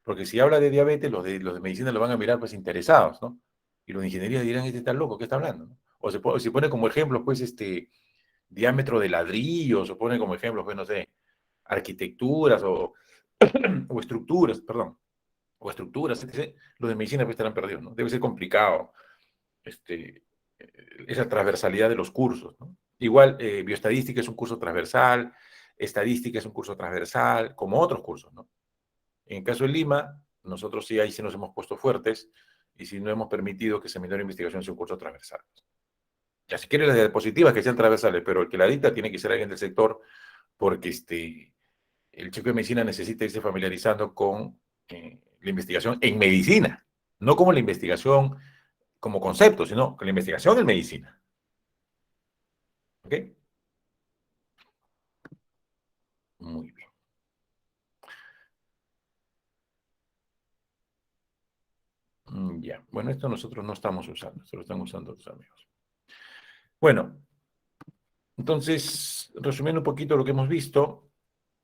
porque si habla de diabetes, los de medicina lo van a mirar pues interesados, ¿no? Y los de ingeniería dirán, este está loco, ¿qué está hablando? ¿No? O se pone como ejemplo, pues, diámetro de ladrillos, o pone como ejemplo, pues, no sé, arquitecturas o estructuras, perdón, o estructuras, etc. Los de medicina pues estarán perdidos, ¿no? Debe ser complicado este, esa transversalidad de los cursos, ¿no? Igual, bioestadística es un curso transversal, estadística es un curso transversal, como otros cursos, ¿no? En el caso de Lima, nosotros sí ahí sí nos hemos puesto fuertes y sí no hemos permitido que seminario de investigación sea un curso transversal. Ya si quieren las diapositivas que sean transversales, pero el que la dicta tiene que ser alguien del sector porque el chico de medicina necesita irse familiarizando con la investigación en medicina, no como la investigación como concepto, sino con la investigación en medicina. ¿Ok? Muy bien. Ya. Bueno, esto nosotros no estamos usando, esto lo están usando otros amigos. Bueno, entonces, resumiendo un poquito lo que hemos visto,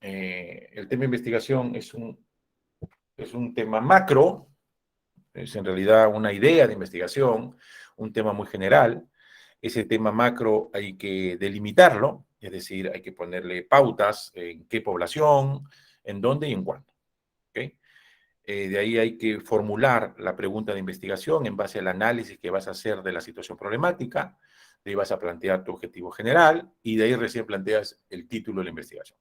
el tema de investigación es un tema macro, es en realidad una idea de investigación, un tema muy general. Ese tema macro hay que delimitarlo, es decir, hay que ponerle pautas en qué población, en dónde y en cuándo. ¿Okay? De ahí hay que formular la pregunta de investigación en base al análisis que vas a hacer de la situación problemática, de ahí vas a plantear tu objetivo general y de ahí recién planteas el título de la investigación.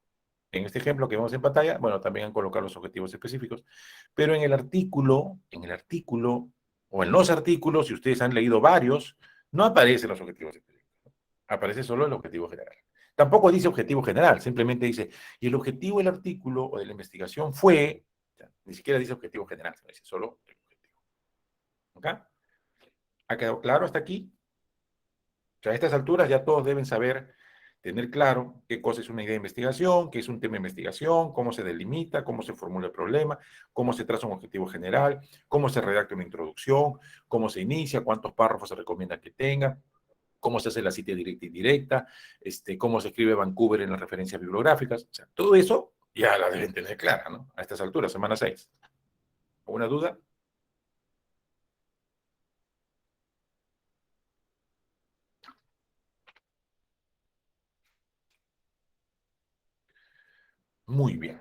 En este ejemplo que vemos en pantalla, bueno, también han colocado los objetivos específicos, pero en el artículo o en los artículos, si ustedes han leído varios, no aparecen los objetivos específicos, aparece solo el objetivo general. Tampoco dice objetivo general, simplemente dice, y el objetivo del artículo o de la investigación fue, o sea, ni siquiera dice objetivo general, dice solo el objetivo. ¿Ok? ¿Ha quedado claro hasta aquí? O sea, a estas alturas ya todos deben saber, tener claro qué cosa es una idea de investigación, qué es un tema de investigación, cómo se delimita, cómo se formula el problema, cómo se traza un objetivo general, cómo se redacta una introducción, cómo se inicia, cuántos párrafos se recomienda que tenga, cómo se hace la cita directa y indirecta, cómo se escribe Vancouver en las referencias bibliográficas. O sea, todo eso ya la deben tener clara, ¿no? A estas alturas, semana 6. ¿Alguna duda? Muy bien.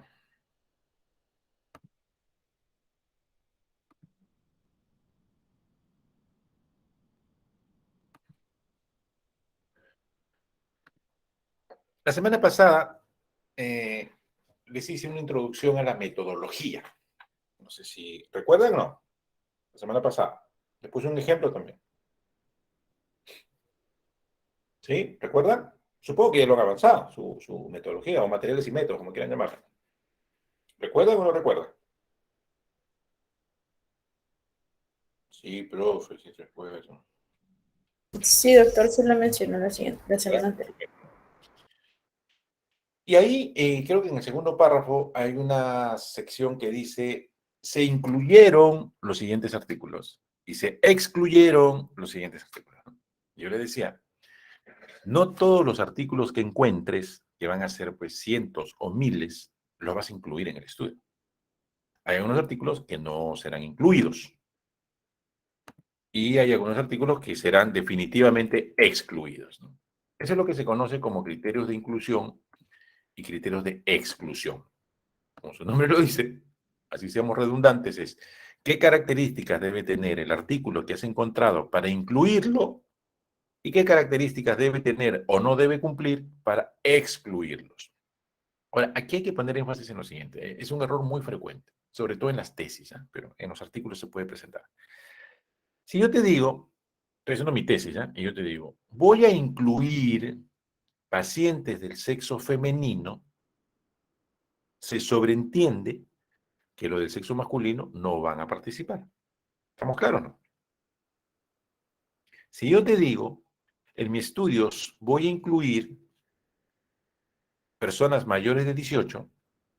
La semana pasada les hice una introducción a la metodología. No sé si recuerdan o no. La semana pasada. Les puse un ejemplo también. ¿Sí? ¿Recuerdan? Supongo que ya lo han avanzado, su metodología o materiales y métodos, como quieran llamarlo. ¿Recuerdan o no recuerdan? Sí, profe, sí recuerdo.
Sí, doctor, se lo mencionó la semana anterior.
Y ahí creo que en el segundo párrafo hay una sección que dice, se incluyeron los siguientes artículos y se excluyeron los siguientes artículos. Yo le decía, no todos los artículos que encuentres, que van a ser pues cientos o miles, los vas a incluir en el estudio. Hay algunos artículos que no serán incluidos y hay algunos artículos que serán definitivamente excluidos, ¿no? Eso es lo que se conoce como criterios de inclusión y criterios de exclusión. Como su nombre lo dice, así seamos redundantes, es qué características debe tener el artículo que has encontrado para incluirlo y qué características debe tener o no debe cumplir para excluirlos. Ahora, aquí hay que poner énfasis en lo siguiente. Es un error muy frecuente, sobre todo en las tesis, ¿eh? Pero en los artículos se puede presentar. Si yo te digo, estoy haciendo mi tesis, ¿eh? Y yo te digo, voy a incluir pacientes del sexo femenino, se sobreentiende que los del sexo masculino no van a participar. ¿Estamos claros o no? Si yo te digo, en mis estudios voy a incluir personas mayores de 18,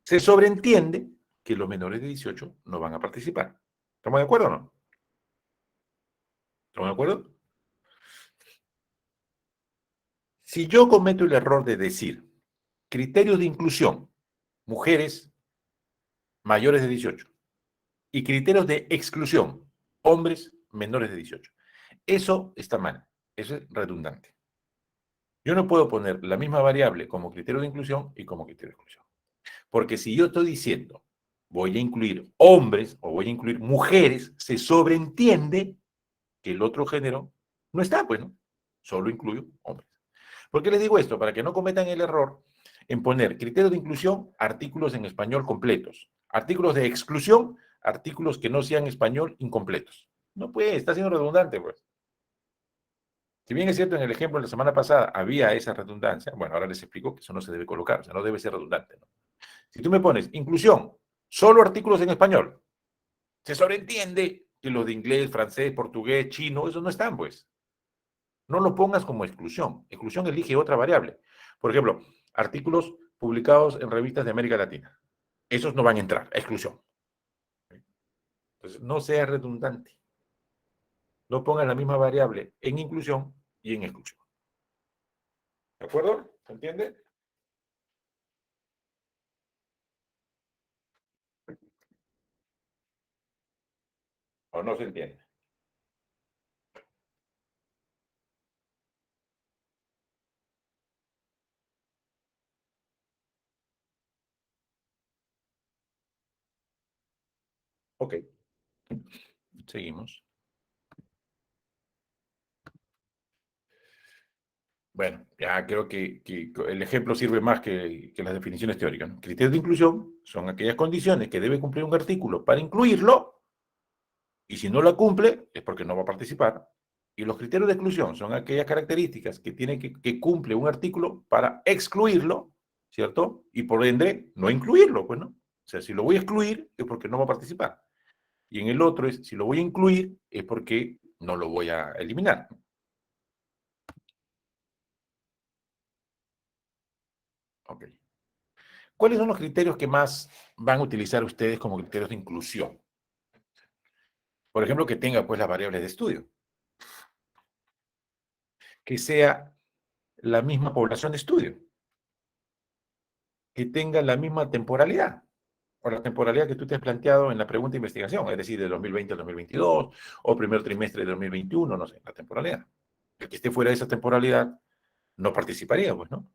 se sobreentiende que los menores de 18 no van a participar. ¿Estamos de acuerdo o no? ¿Estamos de acuerdo? Si yo cometo el error de decir criterios de inclusión, mujeres mayores de 18, y criterios de exclusión, hombres menores de 18, eso está mal, eso es redundante. Yo no puedo poner la misma variable como criterio de inclusión y como criterio de exclusión. Porque si yo estoy diciendo voy a incluir hombres o voy a incluir mujeres, se sobreentiende que el otro género no está, pues, ¿no? Solo incluyo hombres. ¿Por qué les digo esto? Para que no cometan el error en poner criterios de inclusión, artículos en español completos. Artículos de exclusión, artículos que no sean español incompletos. No puede, está siendo redundante, pues. Si bien es cierto, en el ejemplo de la semana pasada había esa redundancia, bueno, ahora les explico que eso no se debe colocar, o sea, no debe ser redundante, ¿no? Si tú me pones inclusión, solo artículos en español, se sobreentiende que los de inglés, francés, portugués, chino, esos no están, pues. No lo pongas como exclusión. Exclusión elige otra variable. Por ejemplo, artículos publicados en revistas de América Latina. Esos no van a entrar, exclusión. Entonces, no sea redundante. No pongas la misma variable en inclusión y en exclusión. ¿De acuerdo? ¿Se entiende? ¿O no se entiende? Ok, seguimos. Bueno, ya creo que el ejemplo sirve más que las definiciones teóricas, ¿no? Criterios de inclusión son aquellas condiciones que debe cumplir un artículo para incluirlo, y si no la cumple es porque no va a participar. Y los criterios de exclusión son aquellas características que tiene que cumple un artículo para excluirlo, ¿cierto? Y por ende, no incluirlo, pues, ¿no? O sea, si lo voy a excluir es porque no va a participar. Y en el otro es, si lo voy a incluir es porque no lo voy a eliminar. Ok. ¿Cuáles son los criterios que más van a utilizar ustedes como criterios de inclusión? Por ejemplo, que tenga pues las variables de estudio, que sea la misma población de estudio, que tenga la misma temporalidad, o la temporalidad que tú te has planteado en la pregunta de investigación, es decir, de 2020 al 2022, o primer trimestre de 2021, no sé, la temporalidad. El que esté fuera de esa temporalidad no participaría, pues, ¿no?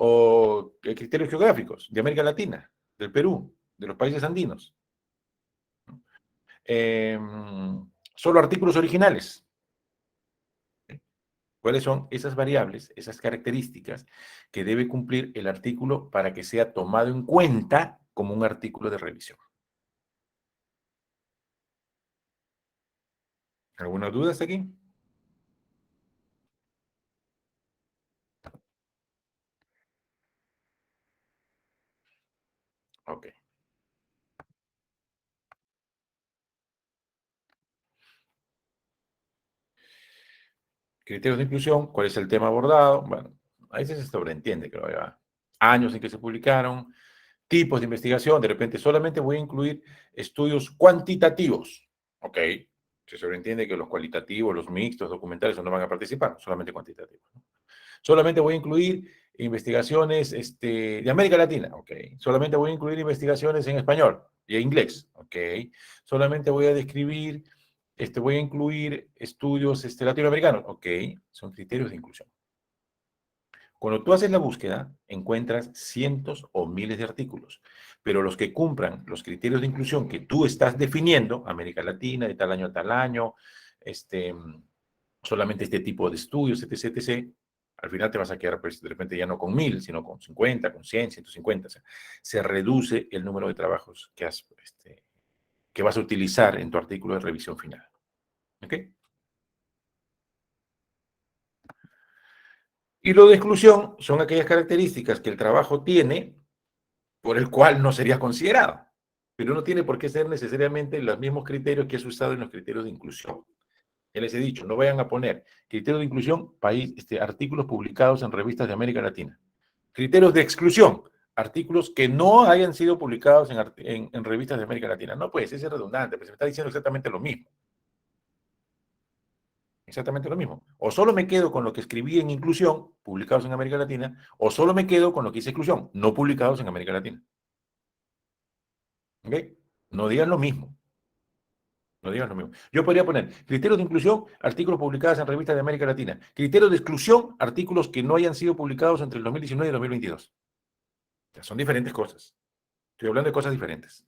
O criterios geográficos de América Latina, del Perú, de los países andinos. Eh, Solo artículos originales. ¿Cuáles son esas variables, esas características que debe cumplir el artículo para que sea tomado en cuenta como un artículo de revisión? ¿Alguna duda hasta aquí? Ok. Criterios de inclusión, ¿cuál es el tema abordado? Bueno, a veces se sobreentiende, creo ya. Años en que se publicaron, tipos de investigación, de repente solamente voy a incluir estudios cuantitativos. Ok, se sobreentiende que los cualitativos, los mixtos, documentales no van a participar, solamente cuantitativos. Solamente voy a incluir investigaciones de América Latina, ok. Solamente voy a incluir investigaciones en español y en inglés, ok. Solamente voy a describir, voy a incluir estudios latinoamericanos, ok. Son criterios de inclusión. Cuando tú haces la búsqueda, encuentras cientos o miles de artículos, pero los que cumplan los criterios de inclusión que tú estás definiendo, América Latina, de tal año, este, solamente este tipo de estudios, etc., etc., Al final te vas a quedar, pues, de repente ya no con 1000, sino con 50, con 100, 150. O sea, se reduce el número de trabajos que vas a utilizar en tu artículo de revisión final. ¿Ok? Y lo de exclusión son aquellas características que el trabajo tiene por el cual no sería considerado. Pero no tiene por qué ser necesariamente los mismos criterios que has usado en los criterios de inclusión. Ya les he dicho, no vayan a poner criterios de inclusión, artículos publicados en revistas de América Latina. Criterios de exclusión, artículos que no hayan sido publicados en revistas de América Latina. No, pues, es redundante, pues me está diciendo exactamente lo mismo. Exactamente lo mismo. O solo me quedo con lo que escribí en inclusión, publicados en América Latina, o solo me quedo con lo que hice exclusión, no publicados en América Latina. ¿Ok? No digan lo mismo. No digan lo mismo. Yo podría poner criterios de inclusión, artículos publicados en revistas de América Latina. Criterios de exclusión, artículos que no hayan sido publicados entre el 2019 y el 2022. O sea, son diferentes cosas. Estoy hablando de cosas diferentes.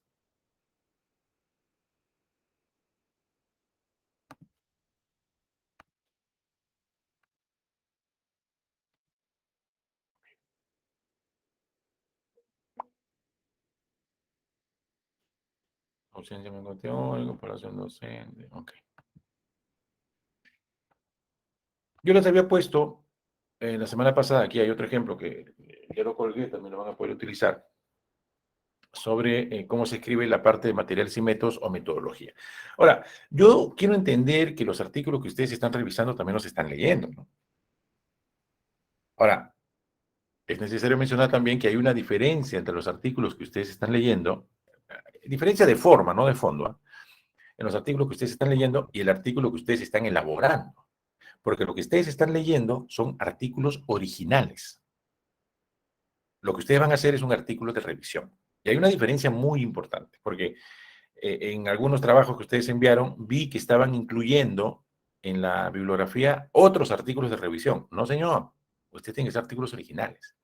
Ausencia de teórico, comparación docente. Ok. Yo les había puesto la semana pasada, aquí hay otro ejemplo que ya lo colgué, también lo van a poder utilizar, sobre cómo se escribe la parte de materiales y métodos o metodología. Ahora, yo quiero entender que los artículos que ustedes están revisando también los están leyendo, ¿no? Ahora, es necesario mencionar también que hay una diferencia entre los artículos que ustedes están leyendo, diferencia de forma, no de fondo, ¿eh? En los artículos que ustedes están leyendo y el artículo que ustedes están elaborando. Porque lo que ustedes están leyendo son artículos originales. Lo que ustedes van a hacer es un artículo de revisión. Y hay una diferencia muy importante, porque en algunos trabajos que ustedes enviaron, vi que estaban incluyendo en la bibliografía otros artículos de revisión. No, señor. Ustedes tienen que ser artículos originales.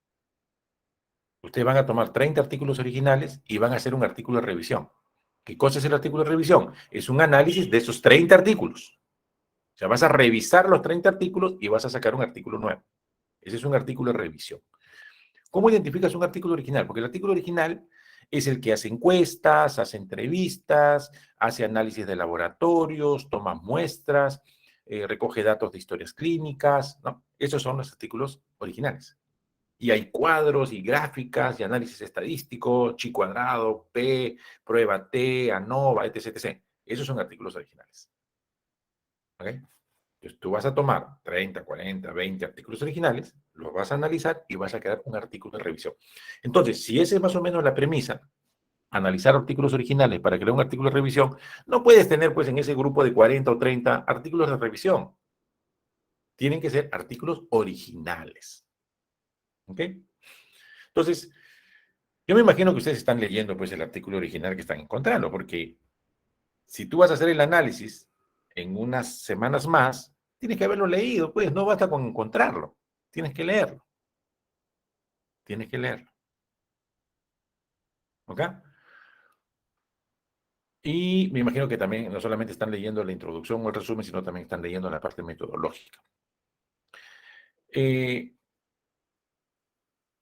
Ustedes van a tomar 30 artículos originales y van a hacer un artículo de revisión. ¿Qué cosa es el artículo de revisión? Es un análisis de esos 30 artículos. O sea, vas a revisar los 30 artículos y vas a sacar un artículo nuevo. Ese es un artículo de revisión. ¿Cómo identificas un artículo original? Porque el artículo original es el que hace encuestas, hace entrevistas, hace análisis de laboratorios, toma muestras, recoge datos de historias clínicas, ¿no? Esos son los artículos originales. Y hay cuadros y gráficas y análisis estadístico, chi cuadrado, P, prueba T, ANOVA, etc, etc. Esos son artículos originales. ¿Ok? Entonces tú vas a tomar 30, 40, 20 artículos originales, los vas a analizar y vas a crear un artículo de revisión. Entonces, si esa es más o menos la premisa, analizar artículos originales para crear un artículo de revisión, no puedes tener pues en ese grupo de 40 o 30 artículos de revisión. Tienen que ser artículos originales. ¿Ok? Entonces, yo me imagino que ustedes están leyendo pues el artículo original que están encontrando, porque si tú vas a hacer el análisis en unas semanas más, tienes que haberlo leído, pues no basta con encontrarlo, tienes que leerlo, tienes que leerlo. ¿Ok? Y me imagino que también no solamente están leyendo la introducción o el resumen, sino también están leyendo la parte metodológica.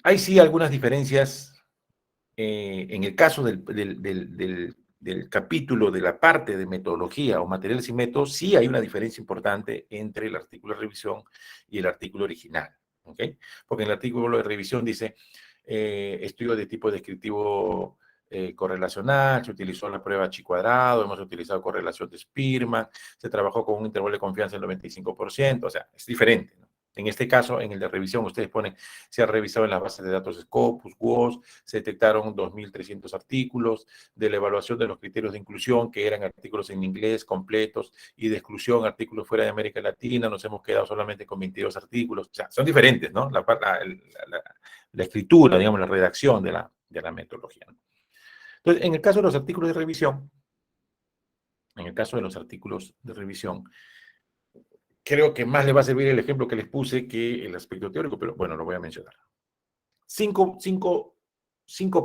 Hay sí algunas diferencias en el caso del capítulo de la parte de metodología o materiales y métodos, sí hay una diferencia importante entre el artículo de revisión y el artículo original. ¿Ok? Porque en el artículo de revisión dice estudio de tipo descriptivo correlacional, se utilizó la prueba chi cuadrado, hemos utilizado correlación de Spearman, se trabajó con un intervalo de confianza del 95%, o sea, es diferente, ¿no? En este caso, en el de revisión, ustedes ponen, se ha revisado en las bases de datos Scopus, WOS, se detectaron 2.300 artículos de la evaluación de los criterios de inclusión, que eran artículos en inglés completos, y de exclusión, artículos fuera de América Latina, nos hemos quedado solamente con 22 artículos, o sea, son diferentes, ¿no? La escritura, digamos, la redacción de la metodología, ¿no? Entonces, en el caso de los artículos de revisión, creo que más le va a servir el ejemplo que les puse que el aspecto teórico, pero bueno, lo voy a mencionar. Cinco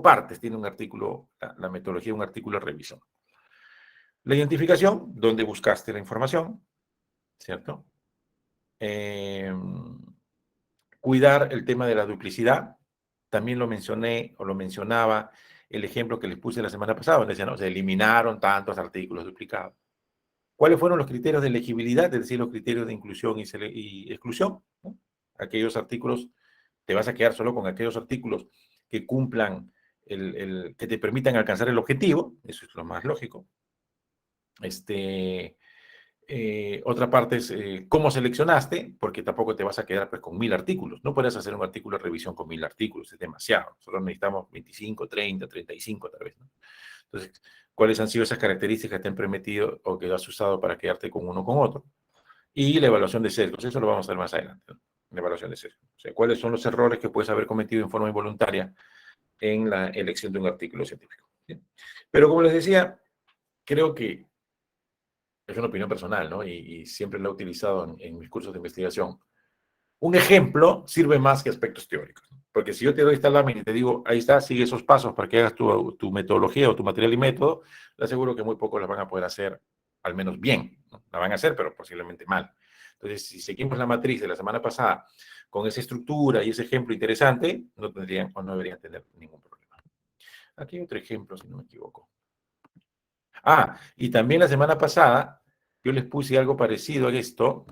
partes tiene un artículo, la metodología de un artículo de revisión. La identificación, donde buscaste la información, ¿cierto? Cuidar el tema de la duplicidad. También lo mencioné o lo mencionaba el ejemplo que les puse la semana pasada, donde decían, no, se eliminaron tantos artículos duplicados. ¿Cuáles fueron los criterios de elegibilidad? Es decir, los criterios de inclusión y exclusión, ¿no? Aquellos artículos, te vas a quedar solo con aquellos artículos que cumplan, que te permitan alcanzar el objetivo, eso es lo más lógico. Otra parte es cómo seleccionaste, porque tampoco te vas a quedar pues, con 1000 artículos. No puedes hacer un artículo de revisión con 1000 artículos, es demasiado. Solo necesitamos 25, 30, 35 tal vez, ¿no? Entonces, ¿cuáles han sido esas características que te han permitido o que has usado para quedarte con uno o con otro? Y la evaluación de sesgos, eso lo vamos a ver más adelante, ¿no? La evaluación de sesgos. O sea, ¿cuáles son los errores que puedes haber cometido en forma involuntaria en la elección de un artículo científico? ¿Sí? Pero como les decía, creo que es una opinión personal, ¿no? Y siempre la he utilizado en mis cursos de investigación. Un ejemplo sirve más que aspectos teóricos, ¿no? Porque si yo te doy esta lámina y te digo, ahí está, sigue esos pasos para que hagas tu metodología o tu material y método, te aseguro que muy pocos la van a poder hacer, al menos bien, ¿no? La van a hacer, pero posiblemente mal. Entonces, si seguimos la matriz de la semana pasada con esa estructura y ese ejemplo interesante, no tendrían o no deberían tener ningún problema. Aquí hay otro ejemplo, si no me equivoco. Y también la semana pasada yo les puse algo parecido a esto,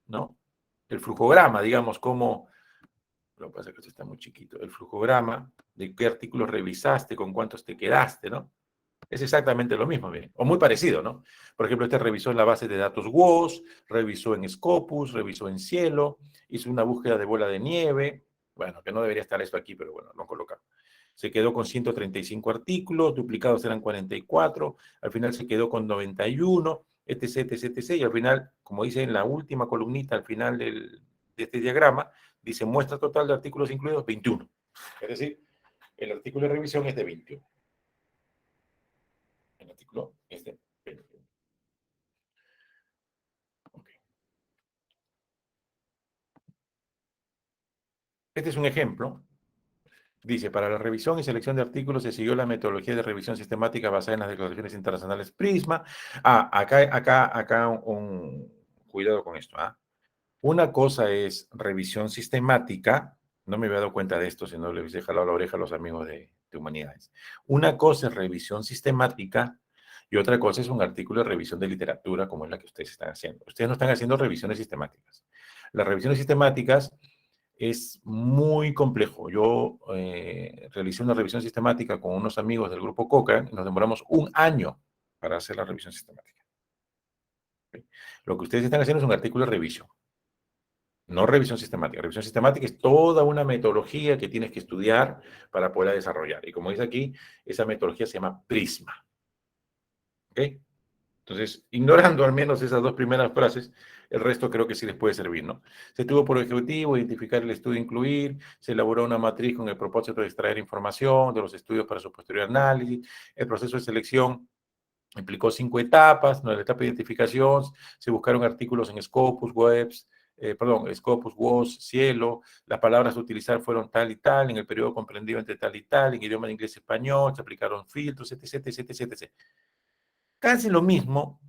¿no? El flujograma, digamos, como, lo que pasa es que esto está muy chiquito, el flujograma de qué artículos revisaste, con cuántos te quedaste, ¿no? Es exactamente lo mismo, miren, o muy parecido, ¿no? Por ejemplo, este revisó en la base de datos WOS, revisó en Scopus, revisó en Cielo, hizo una búsqueda de bola de nieve, bueno, que no debería estar esto aquí, pero bueno, lo han colocado. Se quedó con 135 artículos, duplicados eran 44, al final se quedó con 91, etc, etc, etc, y al final, como dice en la última columnita, al final de este diagrama, dice muestra total de artículos incluidos 21. Es decir, el artículo de revisión es de 21. El artículo es de 21. Okay. Este es un ejemplo. Dice, para la revisión y selección de artículos se siguió la metodología de revisión sistemática basada en las declaraciones internacionales PRISMA. Acá cuidado con esto. Una cosa es revisión sistemática. No me había dado cuenta de esto, si no les hubiese jalado la oreja a los amigos de humanidades. Una cosa es revisión sistemática y otra cosa es un artículo de revisión de literatura como es la que ustedes están haciendo. Ustedes no están haciendo revisiones sistemáticas. Las revisiones sistemáticas es muy complejo. Yo realicé una revisión sistemática con unos amigos del grupo Cochrane y nos demoramos 1 año para hacer la revisión sistemática. ¿Okay? Lo que ustedes están haciendo es un artículo de revisión, no revisión sistemática. Revisión sistemática es toda una metodología que tienes que estudiar para poder desarrollar. Y como dice aquí, esa metodología se llama PRISMA. ¿Ok? Entonces, ignorando al menos esas 2 primeras frases, el resto creo que sí les puede servir, ¿no? Se tuvo por objetivo identificar el estudio e incluir, se elaboró una matriz con el propósito de extraer información de los estudios para su posterior análisis, el proceso de selección implicó 5 etapas, ¿no? La etapa de identificación, se buscaron artículos en Scopus, Scopus, WOS, Cielo, las palabras a utilizar fueron tal y tal, en el periodo comprendido entre tal y tal, en idioma de inglés y español, se aplicaron filtros, etc, etc, etc, etc. Casi lo mismo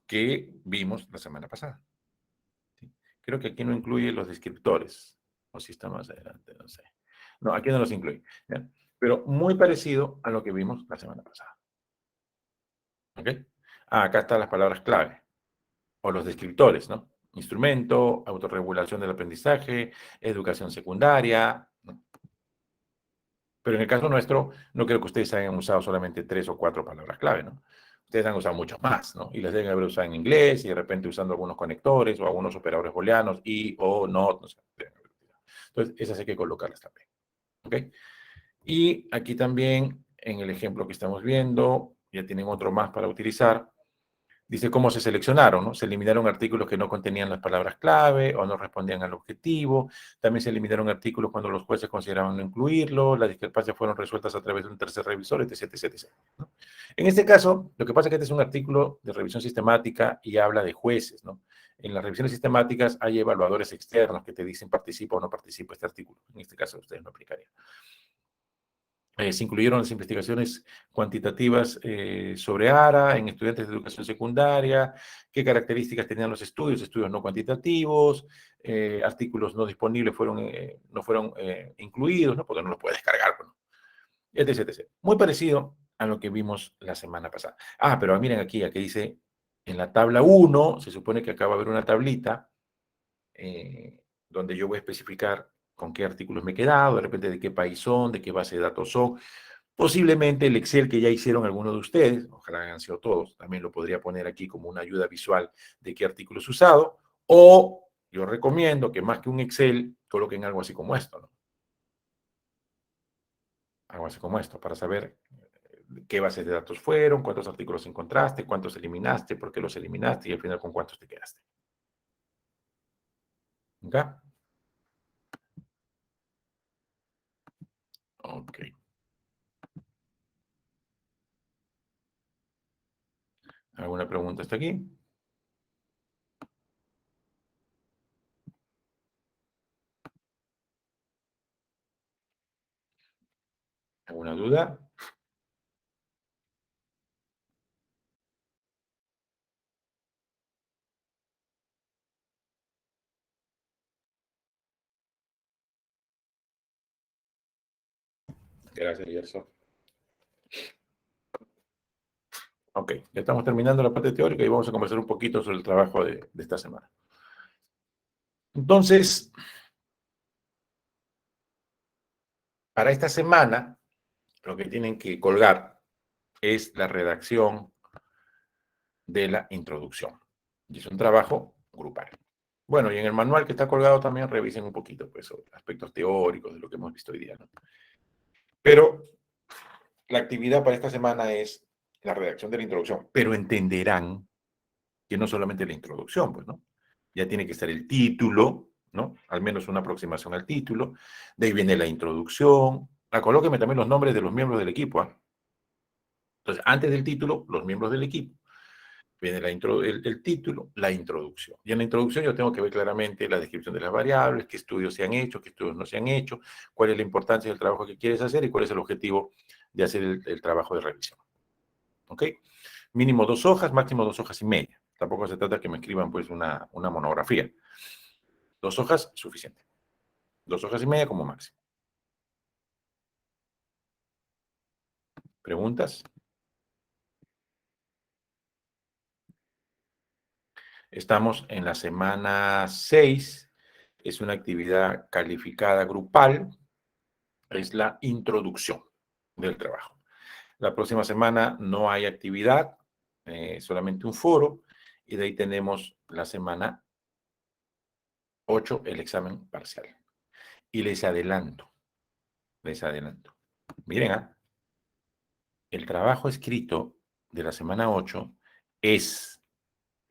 que vimos la semana pasada. ¿Sí? Creo que aquí no incluye los descriptores, o si está más adelante, no sé. No, aquí no los incluye. ¿Ya? Pero muy parecido a lo que vimos la semana pasada. ¿Ok? Acá están las palabras clave, o los descriptores, ¿no? Instrumento, autorregulación del aprendizaje, educación secundaria, ¿no? Pero en el caso nuestro, no creo que ustedes hayan usado solamente 3 o 4 palabras clave, ¿no? Ustedes han usado muchas más, ¿no? Y las deben haber usado en inglés y de repente usando algunos conectores o algunos operadores booleanos y o not, no sé. Entonces, esas hay que colocarlas también, ¿ok? Y aquí también, en el ejemplo que estamos viendo, ya tienen otro más para utilizar. Dice cómo se seleccionaron, ¿no? Se eliminaron artículos que no contenían las palabras clave o no respondían al objetivo. También se eliminaron artículos cuando los jueces consideraban no incluirlo. Las discrepancias fueron resueltas a través de un tercer revisor, etc, etc, etc, ¿no? En este caso, lo que pasa es que este es un artículo de revisión sistemática y habla de jueces, ¿no? En las revisiones sistemáticas hay evaluadores externos que te dicen participa o no participa este artículo. En este caso, ustedes no aplicarían. Se incluyeron las investigaciones cuantitativas sobre ARA en estudiantes de educación secundaria, qué características tenían los estudios, estudios no cuantitativos, artículos no disponibles no fueron incluidos, ¿no? Porque no los puedes descargar, bueno, etc, etc. Muy parecido a lo que vimos la semana pasada. Ah, pero miren aquí dice, en la tabla 1, se supone que acá va a haber una tablita donde yo voy a especificar con qué artículos me he quedado, de repente de qué país son, de qué base de datos son. Posiblemente el Excel que ya hicieron algunos de ustedes, ojalá hayan sido todos, también lo podría poner aquí como una ayuda visual de qué artículos he usado, o yo recomiendo que más que un Excel, coloquen algo así como esto, ¿no? Algo así como esto, para saber qué bases de datos fueron, cuántos artículos encontraste, cuántos eliminaste, por qué los eliminaste y al final con cuántos te quedaste. ¿Ok? Ok. ¿Alguna pregunta hasta aquí? ¿Alguna duda? Gracias, Gerson. Ok, ya estamos terminando la parte teórica y vamos a conversar un poquito sobre el trabajo de esta semana. Entonces, para esta semana, lo que tienen que colgar es la redacción de la introducción. Y es un trabajo grupal. Bueno, y en el manual que está colgado también revisen un poquito, pues, aspectos teóricos de lo que hemos visto hoy día, ¿no? Pero la actividad para esta semana es la redacción de la introducción, pero entenderán que no solamente la introducción, pues, ¿no? Ya tiene que estar el título, ¿no? Al menos una aproximación al título. De ahí viene la introducción. Colóqueme también los nombres de los miembros del equipo, ¿ah? Entonces, antes del título, los miembros del equipo. Viene el título, la introducción. Y en la introducción yo tengo que ver claramente la descripción de las variables, qué estudios se han hecho, qué estudios no se han hecho, cuál es la importancia del trabajo que quieres hacer y cuál es el objetivo de hacer el trabajo de revisión. ¿Ok? Mínimo 2 hojas, máximo 2 hojas y media. Tampoco se trata que me escriban pues una monografía. 2 hojas, suficiente. 2 hojas y media como máximo. ¿Preguntas? Estamos en la semana 6. Es una actividad calificada grupal. Es la introducción del trabajo. La próxima semana no hay actividad, solamente un foro. Y de ahí tenemos la semana 8, el examen parcial. Y les adelanto. Miren, el trabajo escrito de la semana 8 es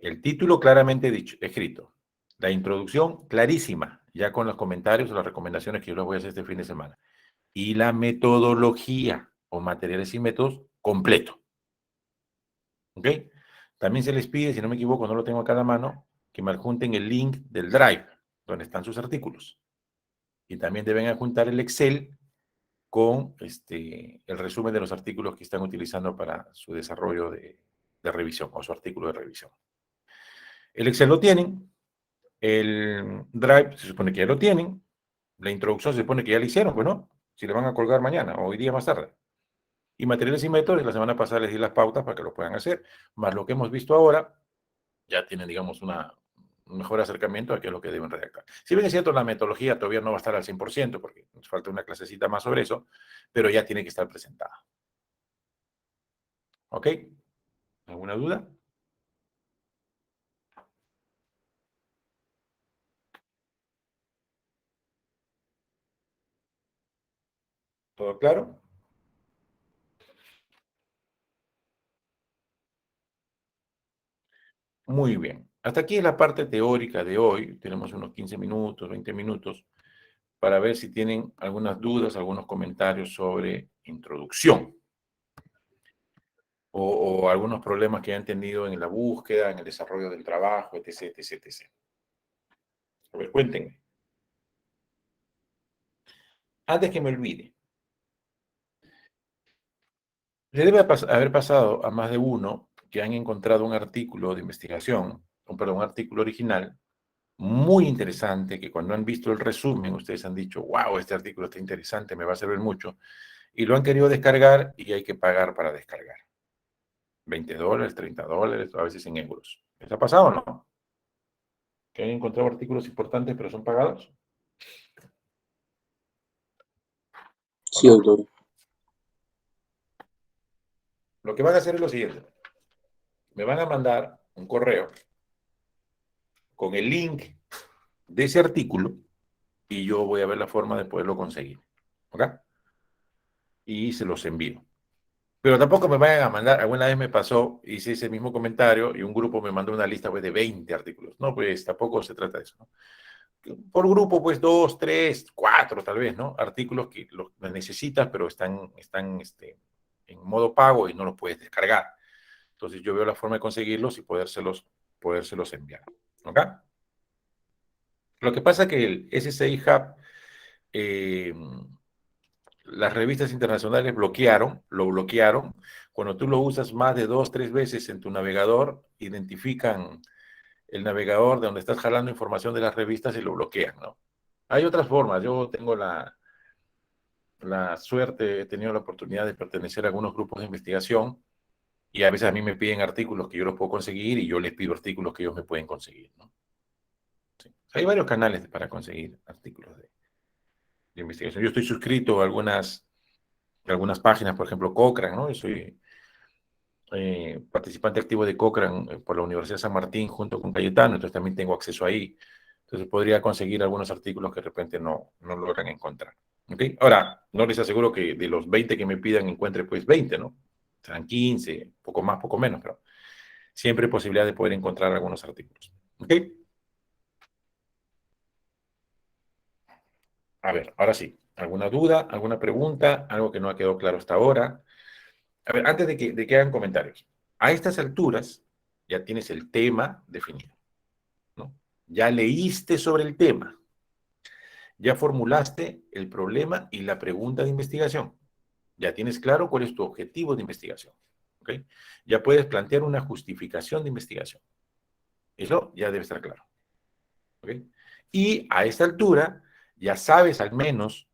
el título claramente dicho, escrito, la introducción clarísima, ya con los comentarios o las recomendaciones que yo les voy a hacer este fin de semana, y la metodología o materiales y métodos completo. ¿Ok? También se les pide, si no me equivoco, no lo tengo acá a la mano, que me adjunten el link del Drive, donde están sus artículos. Y también deben adjuntar el Excel con el resumen de los artículos que están utilizando para su desarrollo de revisión o su artículo de revisión. El Excel lo tienen, el Drive se supone que ya lo tienen, la introducción se supone que ya la hicieron, pues no, si le van a colgar mañana o hoy día más tarde. Y materiales y métodos, la semana pasada les di las pautas para que lo puedan hacer, más lo que hemos visto ahora, ya tienen, digamos, un mejor acercamiento a qué es lo que deben redactar. Si bien es cierto, la metodología todavía no va a estar al 100%, porque nos falta una clasecita más sobre eso, pero ya tiene que estar presentada. ¿Ok? ¿Alguna duda? ¿Todo claro? Muy bien. Hasta aquí es la parte teórica de hoy. Tenemos unos 15 minutos, 20 minutos, para ver si tienen algunas dudas, algunos comentarios sobre introducción o algunos problemas que hayan tenido en la búsqueda, en el desarrollo del trabajo, etc, etc, etc. A ver, cuéntenme. Antes que me olvide, Le debe haber pasado a más de uno que han encontrado un artículo de investigación, perdón, un artículo original muy interesante, que cuando han visto el resumen, ustedes han dicho, wow, este artículo está interesante, me va a servir mucho, y lo han querido descargar y hay que pagar para descargar. $20, $30, a veces en euros. ¿Les ha pasado o no? ¿Que han encontrado artículos importantes pero son pagados? ¿O
Sí,
no?
doctor.
Lo que van a hacer es lo siguiente. Me van a mandar un correo con el link de ese artículo y yo voy a ver la forma de poderlo conseguir. ¿Ok? Y se los envío. Pero tampoco me vayan a mandar, alguna vez me pasó, hice ese mismo comentario y un grupo me mandó una lista pues, de 20 artículos. No, pues tampoco se trata de eso, ¿no? Por grupo, pues 2, 3, 4 tal vez, ¿no? Artículos que los necesitas, pero están en modo pago y no los puedes descargar. Entonces yo veo la forma de conseguirlos y podérselos enviar. ¿Ok? Lo que pasa es que el SSI Hub, eh, las revistas internacionales lo bloquearon. Cuando tú lo usas más de 2, 3 veces en tu navegador, identifican el navegador de donde estás jalando información de las revistas y lo bloquean, ¿no? Hay otras formas. Yo tengo la suerte, he tenido la oportunidad de pertenecer a algunos grupos de investigación y a veces a mí me piden artículos que yo los puedo conseguir y yo les pido artículos que ellos me pueden conseguir, ¿no? Sí. Hay varios canales para conseguir artículos de investigación. Yo estoy suscrito a algunas páginas, por ejemplo, Cochrane, ¿no? Yo soy participante activo de Cochrane por la Universidad de San Martín junto con Cayetano, entonces también tengo acceso ahí. Entonces podría conseguir algunos artículos que de repente no logran encontrar. ¿Okay? Ahora, no les aseguro que de los 20 que me pidan encuentre pues 20, ¿no? Serán 15, poco más, poco menos, pero siempre hay posibilidad de poder encontrar algunos artículos. ¿Ok? A ver, ahora sí. ¿Alguna duda, alguna pregunta, algo que no ha quedado claro hasta ahora? A ver, antes de que hagan comentarios. A estas alturas ya tienes el tema definido, ¿no? Ya leíste sobre el tema. Ya formulaste el problema y la pregunta de investigación. Ya tienes claro cuál es tu objetivo de investigación. ¿Ok? Ya puedes plantear una justificación de investigación. Eso ya debe estar claro. ¿Ok? Y a esta altura ya sabes al menos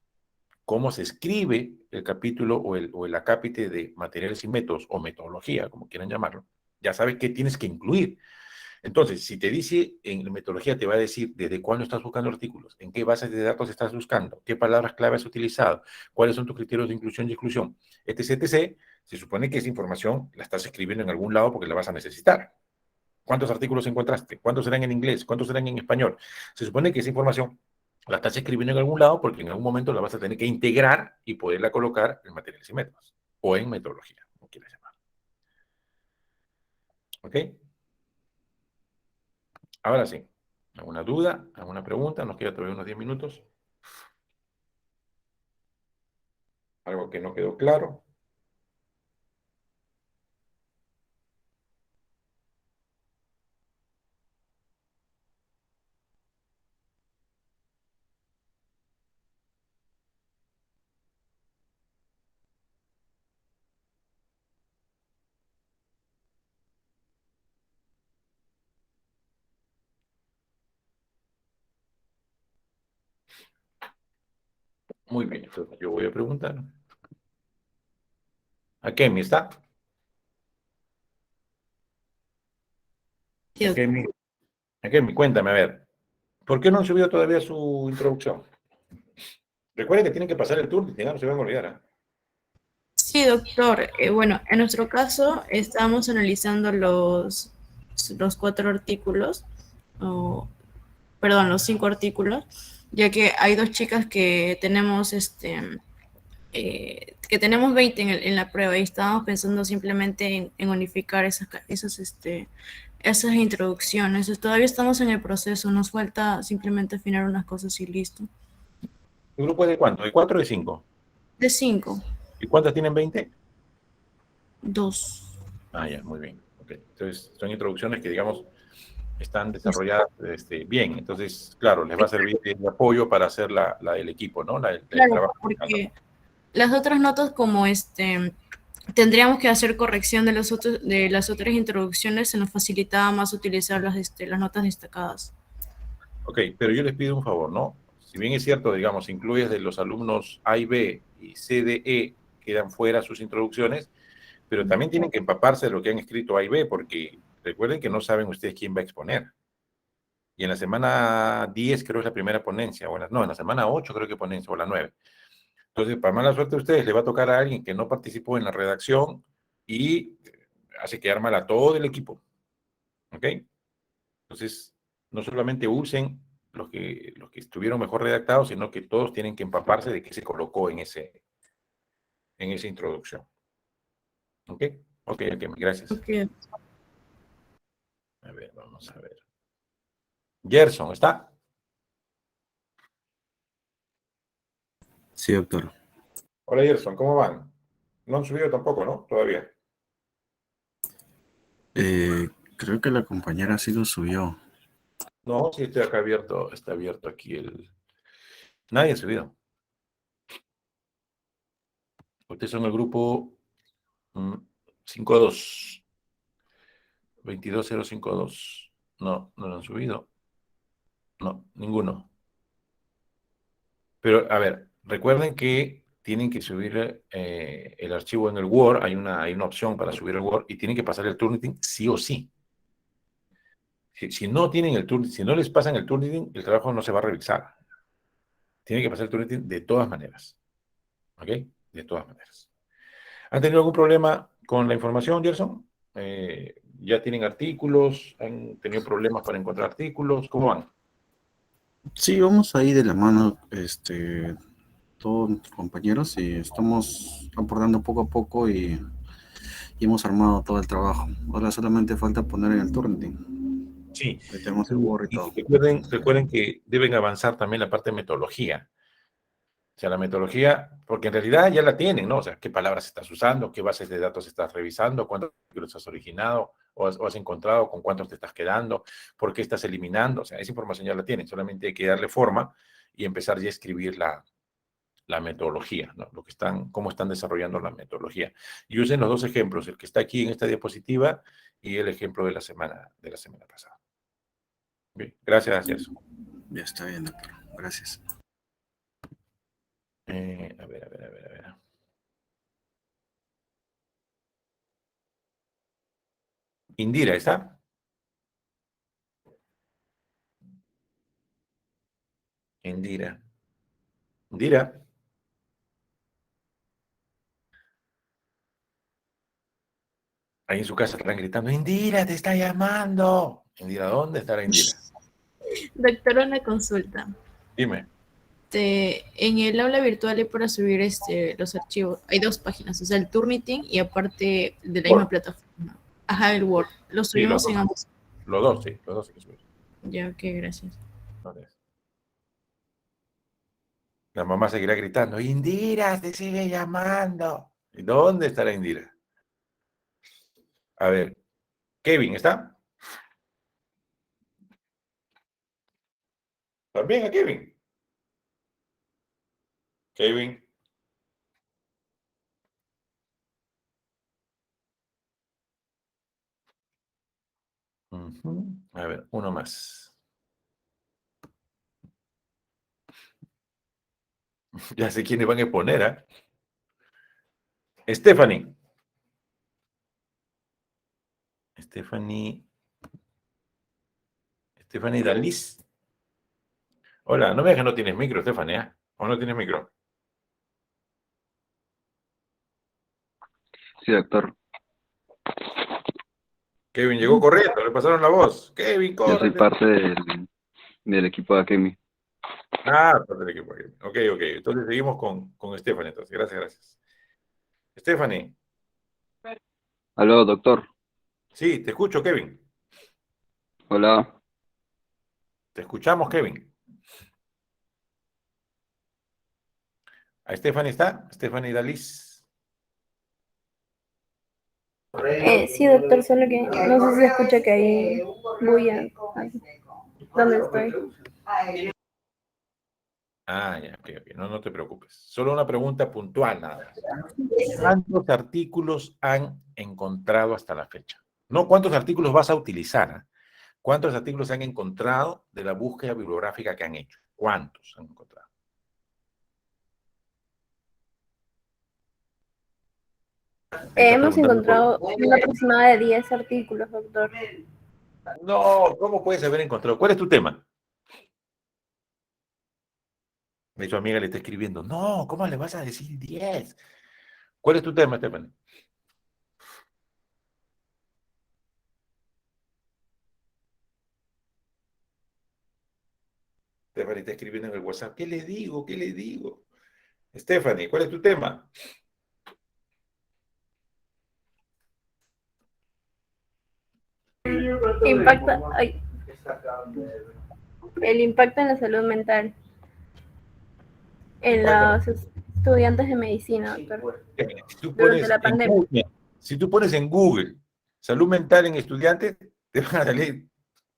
cómo se escribe el capítulo o el acápite de materiales y métodos o metodología, como quieran llamarlo. Ya sabes qué tienes que incluir. Entonces, si te dice en la metodología, te va a decir desde cuándo estás buscando artículos, en qué bases de datos estás buscando, qué palabras clave has utilizado, cuáles son tus criterios de inclusión y exclusión, etc, etc. Se supone que esa información la estás escribiendo en algún lado porque la vas a necesitar. ¿Cuántos artículos encontraste? ¿Cuántos serán en inglés? ¿Cuántos serán en español? Se supone que esa información la estás escribiendo en algún lado porque en algún momento la vas a tener que integrar y poderla colocar en materiales y métodos o en metodología, como quieras llamar. ¿Ok? Ahora sí. ¿Alguna duda? ¿Alguna pregunta? Nos queda todavía unos 10 minutos. Algo que no quedó claro. Muy bien, entonces yo voy a preguntar. ¿A Kemi está?
Sí,
¿A Kemi? ¿A Kemi? Cuéntame, a ver. ¿Por qué no han subido todavía su introducción? Recuerden que tienen que pasar el turno, si no, no se van a olvidar. ¿Eh?
sí, doctor. Bueno, en nuestro caso estamos analizando los 4 artículos, o, perdón, los 5 artículos, ya que hay 2 chicas que tenemos que tenemos 20 en la prueba y estábamos pensando simplemente en unificar esas introducciones. Todavía estamos en el proceso, nos falta simplemente afinar unas cosas y listo.
¿Tu grupo es de cuánto? ¿De 4 o de 5?
De 5,
¿Y cuántas tienen 20?
2.
Ah, ya, muy bien. Okay. Entonces, son introducciones que, digamos, están desarrolladas bien. Entonces, claro, les va a servir de apoyo para hacer la del equipo, ¿no? El
Claro,
trabajo.
porque las otras notas como tendríamos que hacer corrección de las otras introducciones, se nos facilitaba más utilizar las notas destacadas.
Ok, pero yo les pido un favor, ¿no? Si bien es cierto, digamos, incluyes de los alumnos A y B y C, D, E, quedan fuera sus introducciones, pero también tienen que empaparse de lo que han escrito A y B, porque recuerden que no saben ustedes quién va a exponer. Y en la semana 10 creo es la primera ponencia, no, en la semana 8 creo que ponencia, o la 9. Entonces, para mala suerte de ustedes, le va a tocar a alguien que no participó en la redacción y hace quedar mal a todo el equipo. ¿Ok? Entonces, no solamente usen los que estuvieron mejor redactados, sino que todos tienen que empaparse de qué se colocó en esa introducción. ¿Ok? Ok, gracias.
Okay.
A ver, vamos a ver. Gerson, ¿está?
Sí, doctor.
Hola, Gerson, ¿cómo van? No han subido tampoco, ¿no? Todavía.
Creo que la compañera sí lo subió.
No, sí, estoy acá abierto, está abierto aquí el... Nadie ha subido. Ustedes son el grupo 52. 22052. No, no lo han subido. No, ninguno. Pero, a ver, recuerden que tienen que subir el archivo en el Word. Hay una opción para subir el Word y tienen que pasar el Turnitin sí o sí. Si no tienen el Turnitin, si no les pasan el Turnitin, el trabajo no se va a revisar. Tienen que pasar el Turnitin de todas maneras. ¿Ok? De todas maneras. ¿Han tenido algún problema con la información, Gerson? ¿Ya tienen artículos? ¿Han tenido problemas para encontrar artículos? ¿Cómo van?
Sí, vamos ahí de la mano, todos nuestros compañeros y estamos aportando poco a poco y hemos armado todo el trabajo. Ahora solamente falta poner en el Turnitin.
Sí.
Ahí tenemos el Word y todo.
Y recuerden que deben avanzar también la parte de metodología. O sea, la metodología, porque en realidad ya la tienen, ¿no? O sea, qué palabras estás usando, qué bases de datos estás revisando, cuántos artículos has originado o has encontrado, con cuántos te estás quedando, por qué estás eliminando. O sea, esa información ya la tienen, solamente hay que darle forma y empezar ya a escribir la metodología, ¿no? Cómo están desarrollando la metodología. Y usen los dos ejemplos, el que está aquí en esta diapositiva y el ejemplo de la semana pasada. Bien, gracias, Gerson.
Ya está bien, doctor. Gracias.
A ver. Indira, ¿está? Indira. Indira. Ahí en su casa estarán gritando, Indira, te está llamando. Indira, ¿dónde estará Indira?
Doctor, una consulta.
Dime.
En el aula virtual hay para subir los archivos. Hay dos páginas, o sea, el Turnitin y aparte de la misma
Word.
plataforma. Ajá, el Word. Lo
Sí, los
subimos en
dos.
ambos.
Los dos hay que subir.
Ya, ok, gracias.
Entonces, la mamá seguirá gritando, Indira, te sigue llamando. ¿Y dónde estará Indira? A ver, Kevin, ¿está? ¿También a Kevin? Kevin. A ver, uno más. Ya sé quiénes van a exponer, ¿ah? Stephanie. Stephanie Dalis. Hola, no me digas que no tienes micro, Stephanie, ¿eh? ¿O no tienes micro?
Sí, doctor.
Kevin llegó corriendo, le pasaron la voz. Kevin,
Yo soy
córrete.
parte del equipo de Akemi.
Ah, parte del equipo. Ok. Entonces seguimos con Stephanie. Entonces, gracias. Stephanie,
Aló, doctor.
sí, te escucho, Kevin.
Hola.
Te escuchamos, Kevin. ¿A Stephanie está? Stephanie Dalis.
Sí, doctor, solo que no sé si se escucha que hay bulla. Ahí, ¿dónde estoy?
Ah, ya, ok, ok. No, no te preocupes. Solo una pregunta puntual, nada más. ¿Cuántos artículos han encontrado hasta la fecha? No cuántos artículos vas a utilizar, ¿ah? ¿Cuántos artículos han encontrado de la búsqueda bibliográfica que han hecho? ¿Cuántos han encontrado? ¿Me estás
Hemos
preguntando por
encontrado una aproximada de 10 artículos, doctor.
No, ¿cómo puedes haber encontrado? ¿Cuál es tu tema? Y su amiga le está escribiendo. No, ¿cómo le vas a decir 10? ¿Cuál es tu tema, Stephanie? Stephanie está escribiendo en el WhatsApp. ¿Qué le digo? ¿Qué le digo? Stephanie, ¿cuál es tu tema?
Impacta, el impacto en la salud mental en los estudiantes de medicina, doctor,
Si tú
durante
pones
la
en
pandemia.
Google, si tú pones en Google salud mental en estudiantes, te van a salir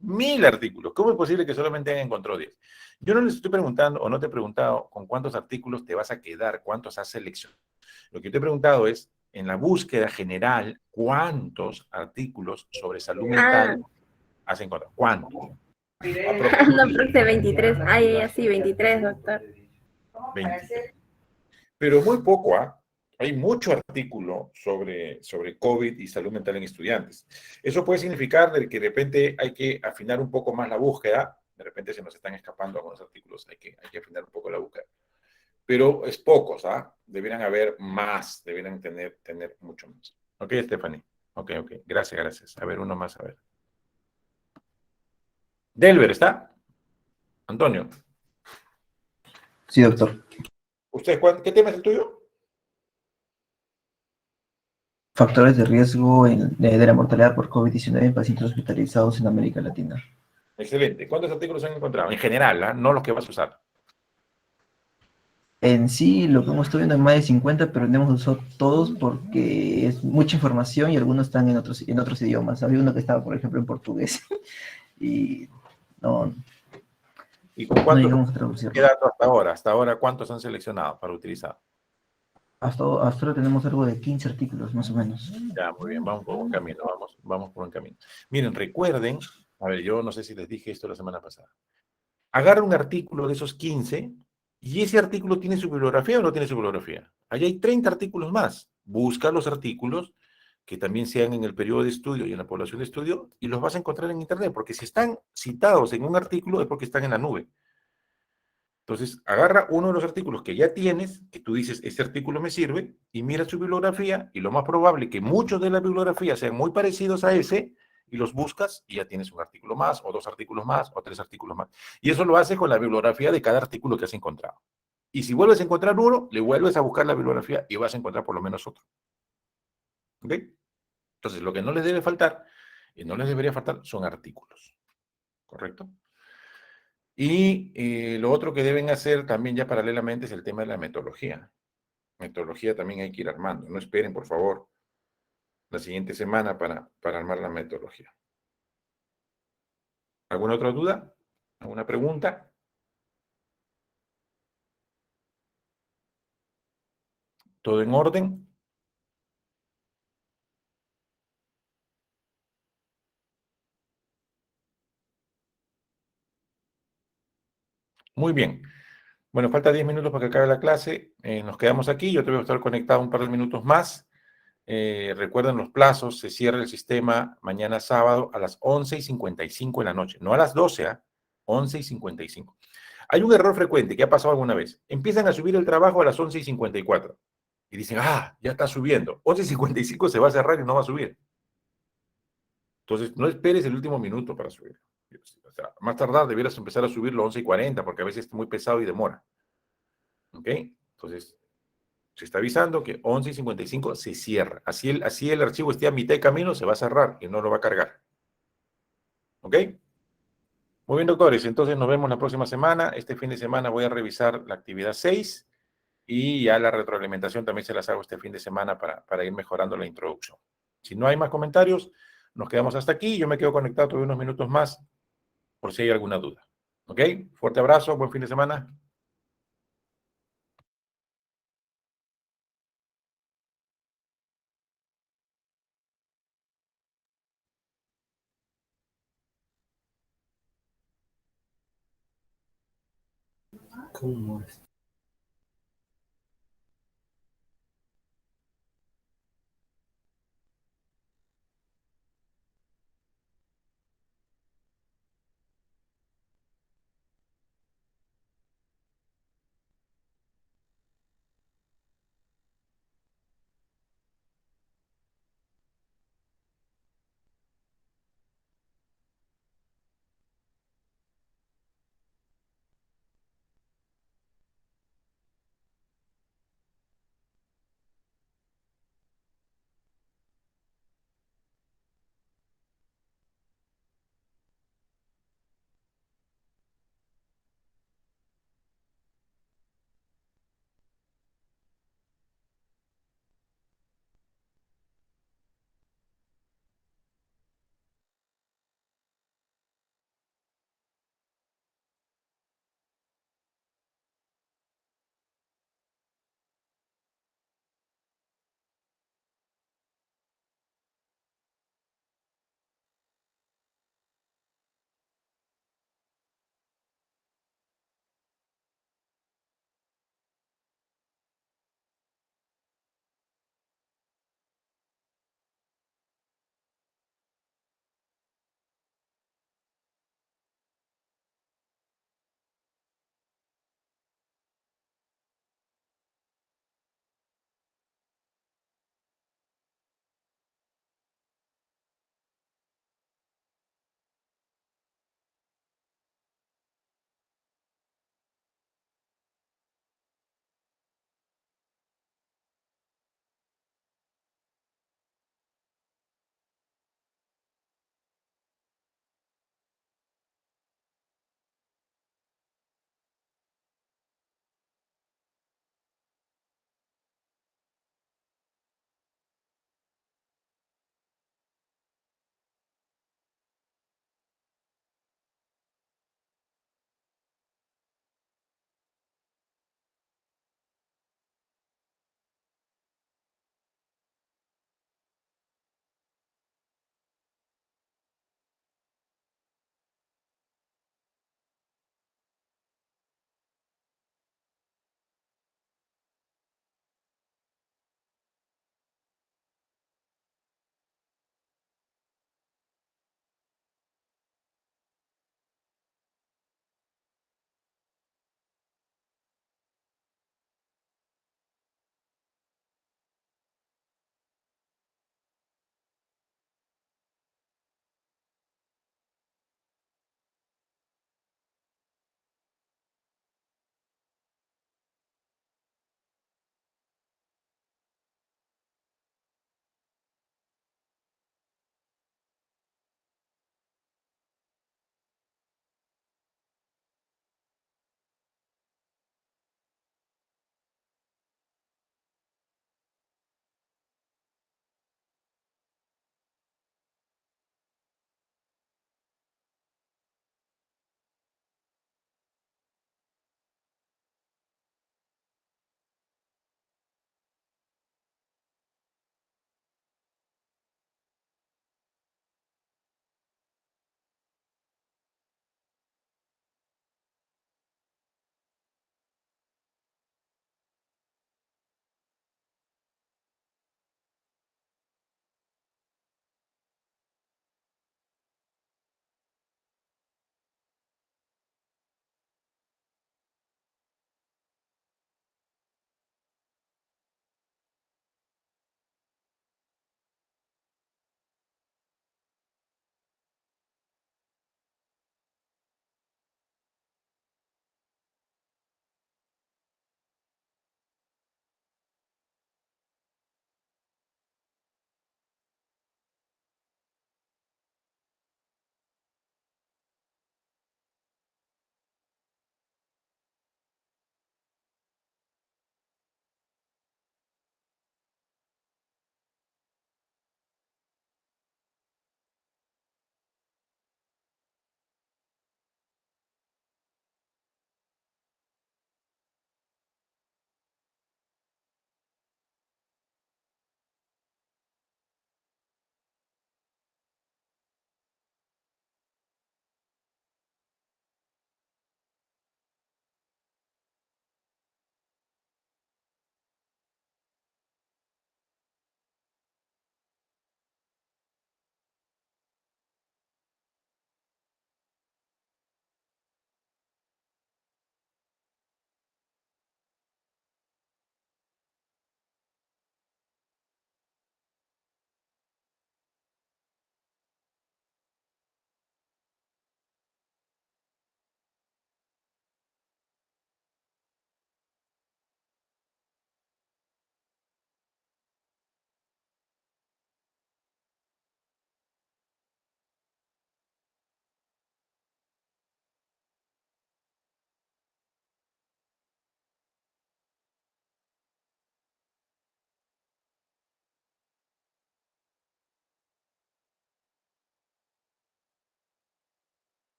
1000 artículos. ¿Cómo es posible que solamente hayan encontrado 10? Yo no les estoy preguntando o no te he preguntado con cuántos artículos te vas a quedar, cuántos has seleccionado. Lo que te he preguntado es, en la búsqueda general, ¿cuántos artículos sobre salud mental has encontrado? ¿Cuántos?
No, creo que 23. Ay, sí, 23, doctor.
23. Pero muy poco, ¿ah? Hay mucho artículo sobre COVID y salud mental en estudiantes. Eso puede significar que de repente hay que afinar un poco más la búsqueda. De repente se nos están escapando algunos artículos, hay que afinar un poco la búsqueda. Pero es pocos, ¿ah? Deberían haber más, deberían tener mucho más. Ok, Stephanie. Ok, ok. Gracias, gracias. A ver, uno más, a ver. Delber, ¿está? Antonio.
Sí, doctor.
¿Usted qué tema es el tuyo?
Factores de riesgo de la mortalidad por COVID-19 en pacientes hospitalizados en América Latina.
Excelente. ¿Cuántos artículos han encontrado? En general, ¿ah? No los que vas a usar.
En sí, lo que hemos estado viendo es más de 50, pero no hemos usado todos porque es mucha información y algunos están en otros idiomas. Había uno que estaba, por ejemplo, en portugués y no,
¿Y con
no
cuántos
llegamos a traducirlo.
quedando hasta ahora? Hasta ahora, ¿cuántos han seleccionado para utilizar?
Hasta ahora tenemos algo de 15 artículos, más o menos.
Ya, muy bien, vamos por buen camino, vamos por buen camino. Miren, recuerden, a ver, yo no sé si les dije esto la semana pasada. Agarra un artículo de esos 15 y ese artículo tiene su bibliografía o no tiene su bibliografía. Allá hay 30 artículos más. Busca los artículos que también sean en el periodo de estudio y en la población de estudio y los vas a encontrar en Internet, porque si están citados en un artículo es porque están en la nube. Entonces, agarra uno de los artículos que ya tienes, que tú dices, este artículo me sirve, y mira su bibliografía, y lo más probable es que muchos de la bibliografía sean muy parecidos a ese, y los buscas, y ya tienes un artículo más, o 2 artículos más, o 3 artículos más. Y eso lo haces con la bibliografía de cada artículo que has encontrado. Y si vuelves a encontrar uno, le vuelves a buscar la bibliografía y vas a encontrar por lo menos otro. ¿Ok? Entonces, lo que no les debe faltar, y no les debería faltar, son artículos. ¿Correcto? Y lo otro que deben hacer también ya paralelamente es el tema de la metodología. Metodología también hay que ir armando. No esperen, por favor, la siguiente semana para armar la metodología. ¿Alguna otra duda? ¿Alguna pregunta? ¿Todo en orden? Muy bien. Bueno, falta 10 minutos para que acabe la clase. Nos quedamos aquí. Yo te voy a estar conectado un par de minutos más. Recuerden los plazos. Se cierra el sistema mañana sábado a las 11:55 de la noche. No a las 12, ¿eh? 11:55. Hay un error frecuente que ha pasado alguna vez. Empiezan a subir el trabajo a las 11:54. Y dicen, ya está subiendo. 11:55 se va a cerrar y no va a subir. Entonces, no esperes el último minuto para subir. O sea, más tardar debieras empezar a subirlo a 11:40 porque a veces es muy pesado y demora. ¿Ok? Entonces, se está avisando que 11:55 se cierra. Así el archivo esté a mitad de camino, se va a cerrar y no lo va a cargar. ¿Ok? Muy bien, doctores. Entonces, nos vemos la próxima semana. Este fin de semana voy a revisar la actividad 6 y ya la retroalimentación también se las hago este fin de semana para ir mejorando la introducción. Si no hay más comentarios, nos quedamos hasta aquí. Yo me quedo conectado todavía unos minutos más por si hay alguna duda. ¿Ok? Fuerte abrazo, buen fin de semana.
¿Cómo es?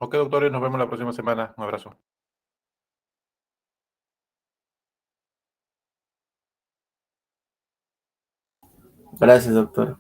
Ok, doctores, nos vemos la próxima semana. Un abrazo.
Gracias, doctor.